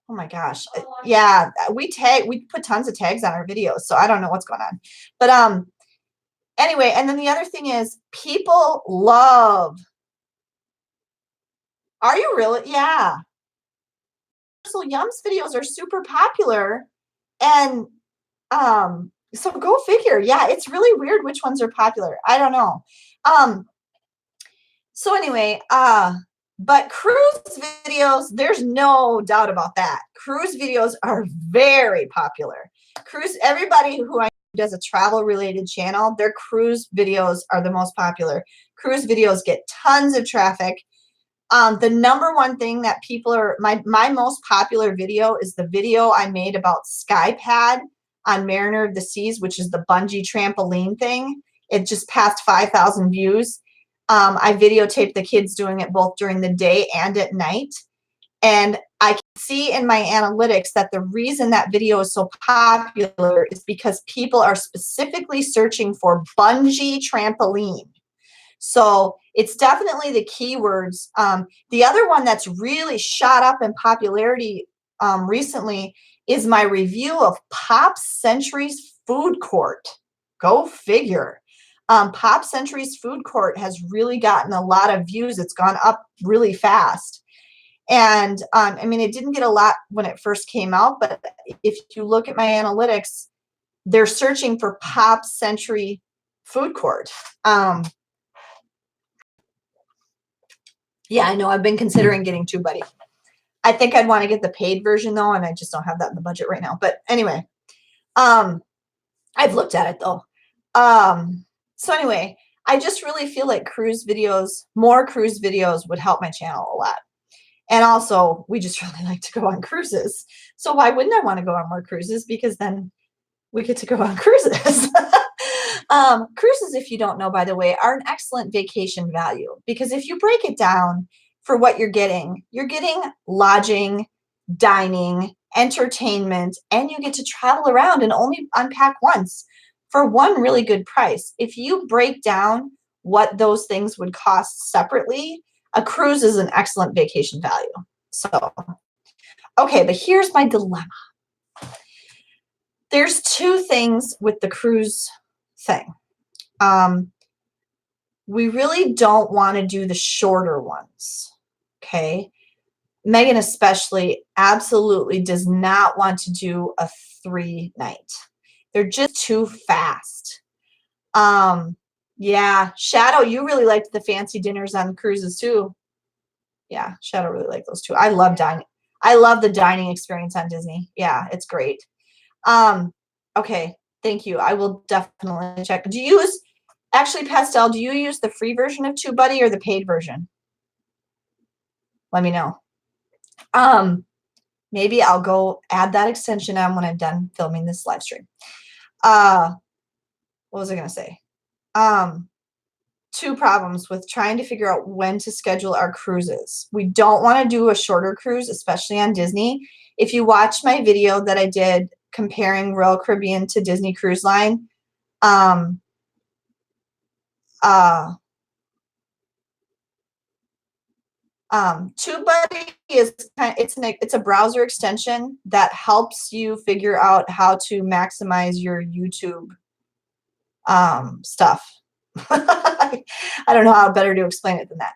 my gosh. Yeah, we put tons of tags on our videos, so I don't know what's going on. But anyway, and then the other thing is people love. Are you really? Yeah. So Yums videos are super popular, and so go figure. Yeah, it's really weird which ones are popular. I don't know. So anyway, but cruise videos, there's no doubt about that. Cruise videos are very popular. Everybody who I know does a travel related channel, their cruise videos are the most popular. Cruise videos get tons of traffic. The number one thing that people are, my most popular video is the video I made about Skypad on Mariner of the Seas, which is the bungee trampoline thing. It just passed 5,000 views. I videotaped the kids doing it both during the day and at night. And I can see in my analytics that the reason that video is so popular is because people are specifically searching for bungee trampoline. So it's definitely the keywords. The other one that's really shot up in popularity recently is my review of Pop Century's Food Court. Go figure. Pop Century's Food Court has really gotten a lot of views. It's gone up really fast. And I mean, it didn't get a lot when it first came out, but if you look at my analytics, they're searching for Pop Century Food Court. Yeah, I know. I've been considering getting TubeBuddy. I think I'd want to get the paid version though, and I just don't have that in the budget right now. But anyway, I've looked at it though. So anyway, I just really feel like more cruise videos would help my channel a lot. And also, we just really like to go on cruises. So why wouldn't I want to go on more cruises? Because then we get to go on cruises. Cruises, if you don't know, by the way, are an excellent vacation value because if you break it down for what you're getting lodging, dining, entertainment, and you get to travel around and only unpack once for one really good price. If you break down what those things would cost separately, a cruise is an excellent vacation value. So, okay, but here's my dilemma. There's two things with the cruise thing. We really don't want to do the shorter ones, okay? Megan especially absolutely does not want to do a 3-night. They're just too fast. Yeah, Shadow, you really liked the fancy dinners on cruises too. Yeah, Shadow really liked those too. I love dining. I love the dining experience on Disney. Yeah, it's great. Okay, thank you. I will definitely check. Actually, Pastel, do you use the free version of TubeBuddy or the paid version? Let me know. Maybe I'll go add that extension on when I'm done filming this live stream. What was I going to say? Two problems with trying to figure out when to schedule our cruises. We don't want to do a shorter cruise, especially on Disney. If you watch my video that I did comparing Royal Caribbean to Disney Cruise Line, TubeBuddy it's a browser extension that helps you figure out how to maximize your YouTube stuff. I don't know how better to explain it than that.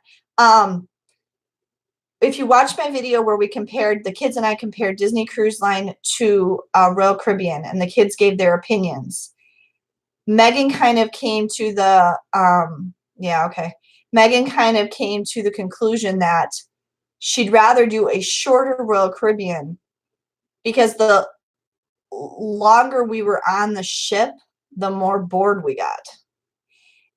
If you watch my video where the kids and I compared Disney Cruise Line to Royal Caribbean, and the kids gave their opinions, Megan kind of came to the Megan kind of came to the conclusion that she'd rather do a shorter Royal Caribbean because the longer we were on the ship, the more bored we got.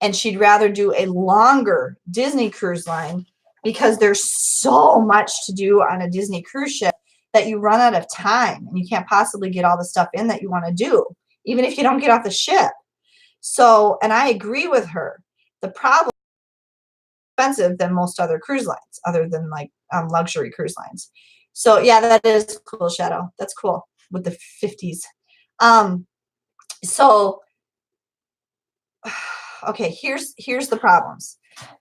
And she'd rather do a longer Disney cruise line because there's so much to do on a Disney cruise ship that you run out of time and you can't possibly get all the stuff in that you want to do, even if you don't get off the ship. So, and I agree with her. The problem is expensive than most other cruise lines, other than like luxury cruise lines. So yeah, that is cool, Shadow. That's cool with the 50s. So okay, here's the problems.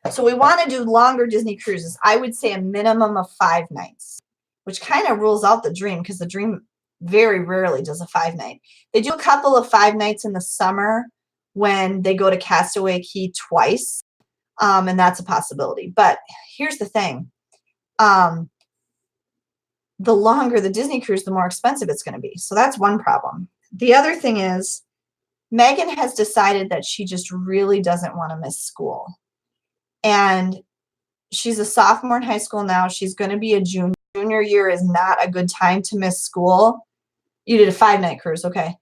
So we want to do longer Disney cruises. I would say a minimum of 5 nights, which kind of rules out the Dream because the Dream very rarely does a 5-night. They do a couple of 5 nights in the summer when they go to Castaway Cay twice, and that's a possibility. But here's the thing. The longer the Disney cruise, the more expensive it's going to be. So that's one problem. The other thing is Megan has decided that she just really doesn't want to miss school. And she's a sophomore in high school now. She's going to be a junior. Junior year is not a good time to miss school. You did a 5-night cruise, okay.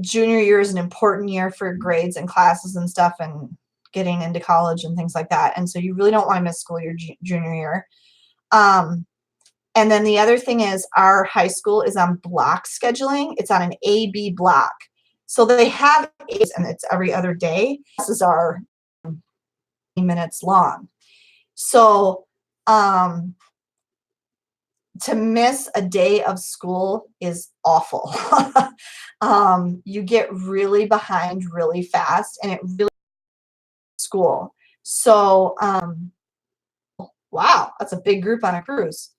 Junior year is an important year for grades and classes and stuff and getting into college and things like that. And so you really don't want to miss school your junior year. And then the other thing is our high school is on block scheduling. It's on an A-B block. So they have A's and it's every other day. Classes are minutes long. So to miss a day of school is awful. You get really behind really fast and it really school. So wow, that's a big group on a cruise.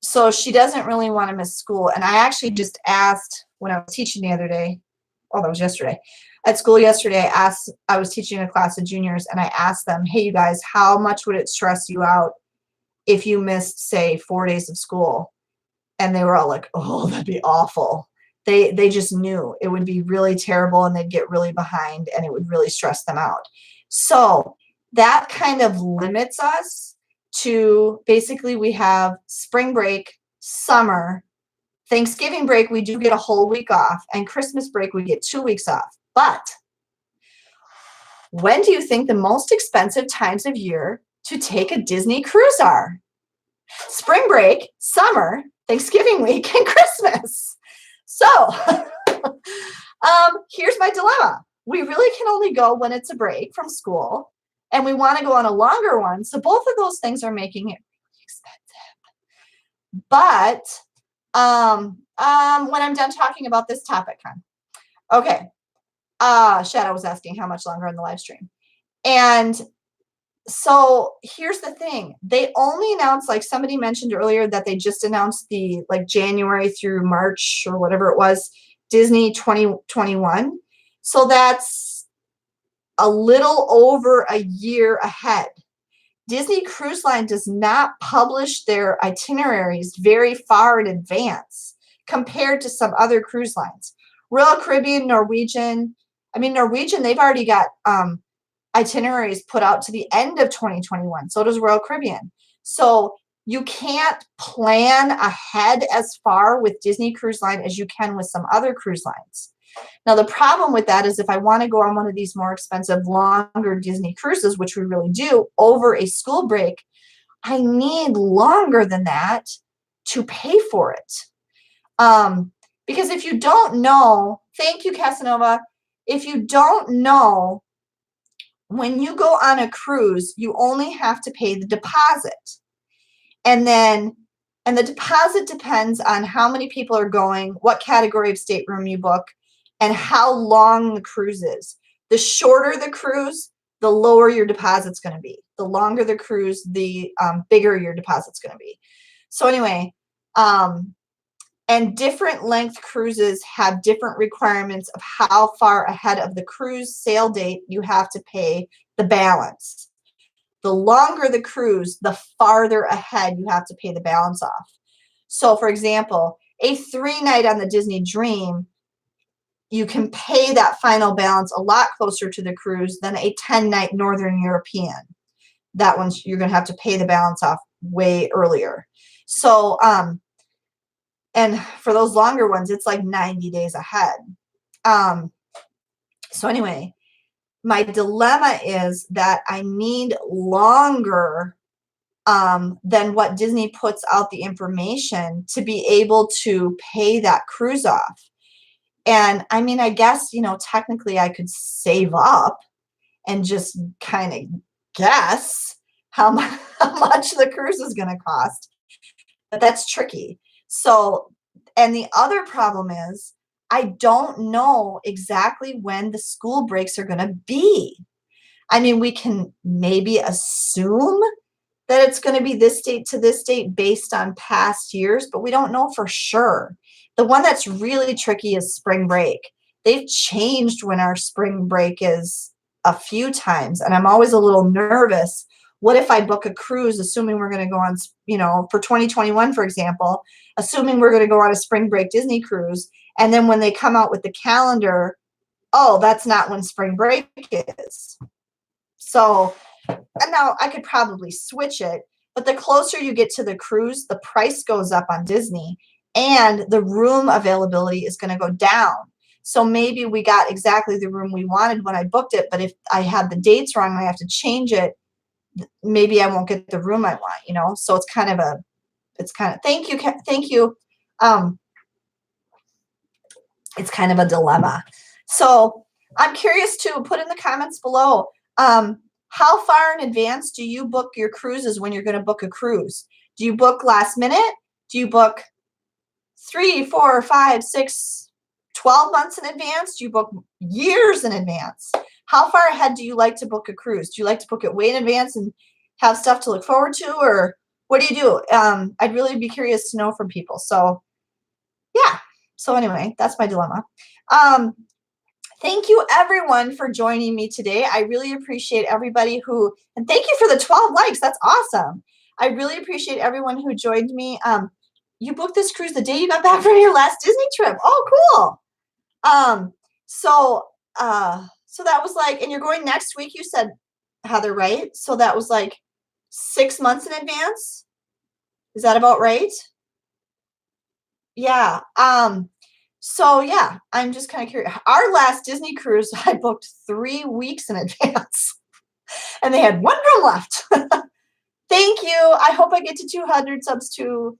So she doesn't really want to miss school. And I actually just asked when I was teaching the other day, oh, that was yesterday. At school yesterday, I was teaching a class of juniors and I asked them, hey, you guys, how much would it stress you out if you missed, say, 4 days of school? And they were all like, oh, that'd be awful. They just knew it would be really terrible and they'd get really behind and it would really stress them out. So that kind of limits us to basically we have spring break, summer, Thanksgiving break, we do get a whole week off, and Christmas break, we get 2 weeks off. But when do you think the most expensive times of year to take a Disney cruise are? Spring break, summer, Thanksgiving week, and Christmas. So here's my dilemma. We really can only go when it's a break from school, and we want to go on a longer one. So both of those things are making it really expensive. But when I'm done talking about this topic, okay. Shadow was asking how much longer on the live stream. And so here's the thing. They only announced, like somebody mentioned earlier, that they just announced the like January through March or whatever it was, Disney 2021. So that's a little over a year ahead. Disney Cruise Line does not publish their itineraries very far in advance compared to some other cruise lines. Royal Caribbean, Norwegian, they've already got itineraries put out to the end of 2021. So does Royal Caribbean. So you can't plan ahead as far with Disney Cruise Line as you can with some other cruise lines. Now, the problem with that is if I want to go on one of these more expensive, longer Disney cruises, which we really do, over a school break, I need longer than that to pay for it. Because if you don't know, thank you, Casanova, if you don't know, when you go on a cruise, you only have to pay the deposit. And the deposit depends on how many people are going, what category of stateroom you book, and how long the cruise is. The shorter the cruise, the lower your deposit's going to be. The longer the cruise, the bigger your deposit's going to be. So anyway, and different length cruises have different requirements of how far ahead of the cruise sail date you have to pay the balance. The longer the cruise, the farther ahead you have to pay the balance off. So for example, a 3-night on the Disney Dream, you can pay that final balance a lot closer to the cruise than a 10-night Northern European. That one, you're going to have to pay the balance off way earlier. So And for those longer ones, it's like 90 days ahead. So anyway, my dilemma is that I need longer than what Disney puts out the information to be able to pay that cruise off. And I mean, I guess, technically I could save up and just kind of guess how much the cruise is going to cost. But that's tricky. So, and the other problem is I don't know exactly when the school breaks are going to be. I mean, we can maybe assume that it's going to be this date to this date based on past years, but we don't know for sure. The one that's really tricky is spring break. They've changed when our spring break is a few times, and I'm always a little nervous. What if I book a cruise, assuming we're going to go on, for 2021, for example, assuming we're going to go on a spring break Disney cruise, and then when they come out with the calendar, oh, that's not when spring break is. So, and now I could probably switch it, but the closer you get to the cruise, the price goes up on Disney, and the room availability is going to go down. So maybe we got exactly the room we wanted when I booked it, but if I had the dates wrong and I have to change it, maybe I won't get the room I want, So it's kind of thank you. It's kind of a dilemma. So I'm curious to put in the comments below, how far in advance do you book your cruises when you're going to book a cruise? Do you book last minute? Do you book 3, 4, 5, 6, 12 months in advance? Do you book years in advance? How far ahead do you like to book a cruise? Do you like to book it way in advance and have stuff to look forward to, or what do you do? I'd really be curious to know from people. So yeah. So anyway, that's my dilemma. Thank you everyone for joining me today. I really appreciate everybody and thank you for the 12 likes. That's awesome. I really appreciate everyone who joined me. You booked this cruise the day you got back from your last Disney trip. Oh, cool. So that was like, and you're going next week, you said, Heather, right? So that was like 6 months in advance. Is that about right? Yeah. So yeah, I'm just kind of curious. Our last Disney cruise, I booked 3 weeks in advance, and they had 1 room left. Thank you. I hope I get to 200 subs too.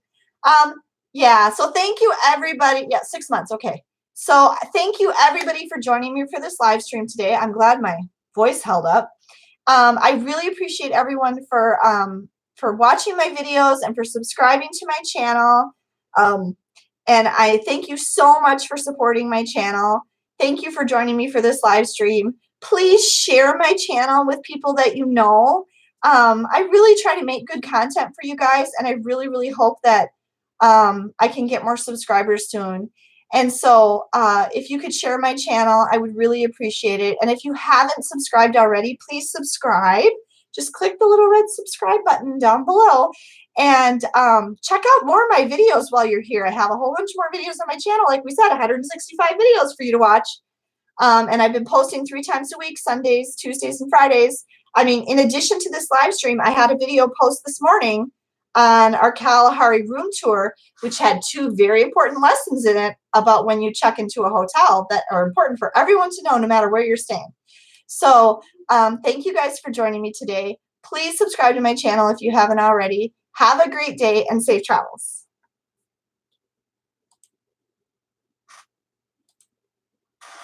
Yeah. So thank you everybody. Yeah, 6 months. Okay. So thank you everybody for joining me for this live stream today. I'm glad my voice held up. I really appreciate everyone for watching my videos and for subscribing to my channel. And I thank you so much for supporting my channel. Thank you for joining me for this live stream. Please share my channel with people that you know. I really try to make good content for you guys, and I really, really hope that I can get more subscribers soon. And so if you could share my channel, I would really appreciate it. And if you haven't subscribed already, please subscribe. Just click the little red subscribe button down below. And check out more of my videos while you're here. I have a whole bunch more videos on my channel. Like we said, 165 videos for you to watch. And I've been posting 3 times a week, Sundays, Tuesdays, and Fridays. I mean, in addition to this live stream, I had a video post this morning on our Kalahari room tour, which had 2 very important lessons in it about when you check into a hotel that are important for everyone to know, no matter where you're staying. So thank you guys for joining me today. Please subscribe to my channel if you haven't already. Have a great day and safe travels.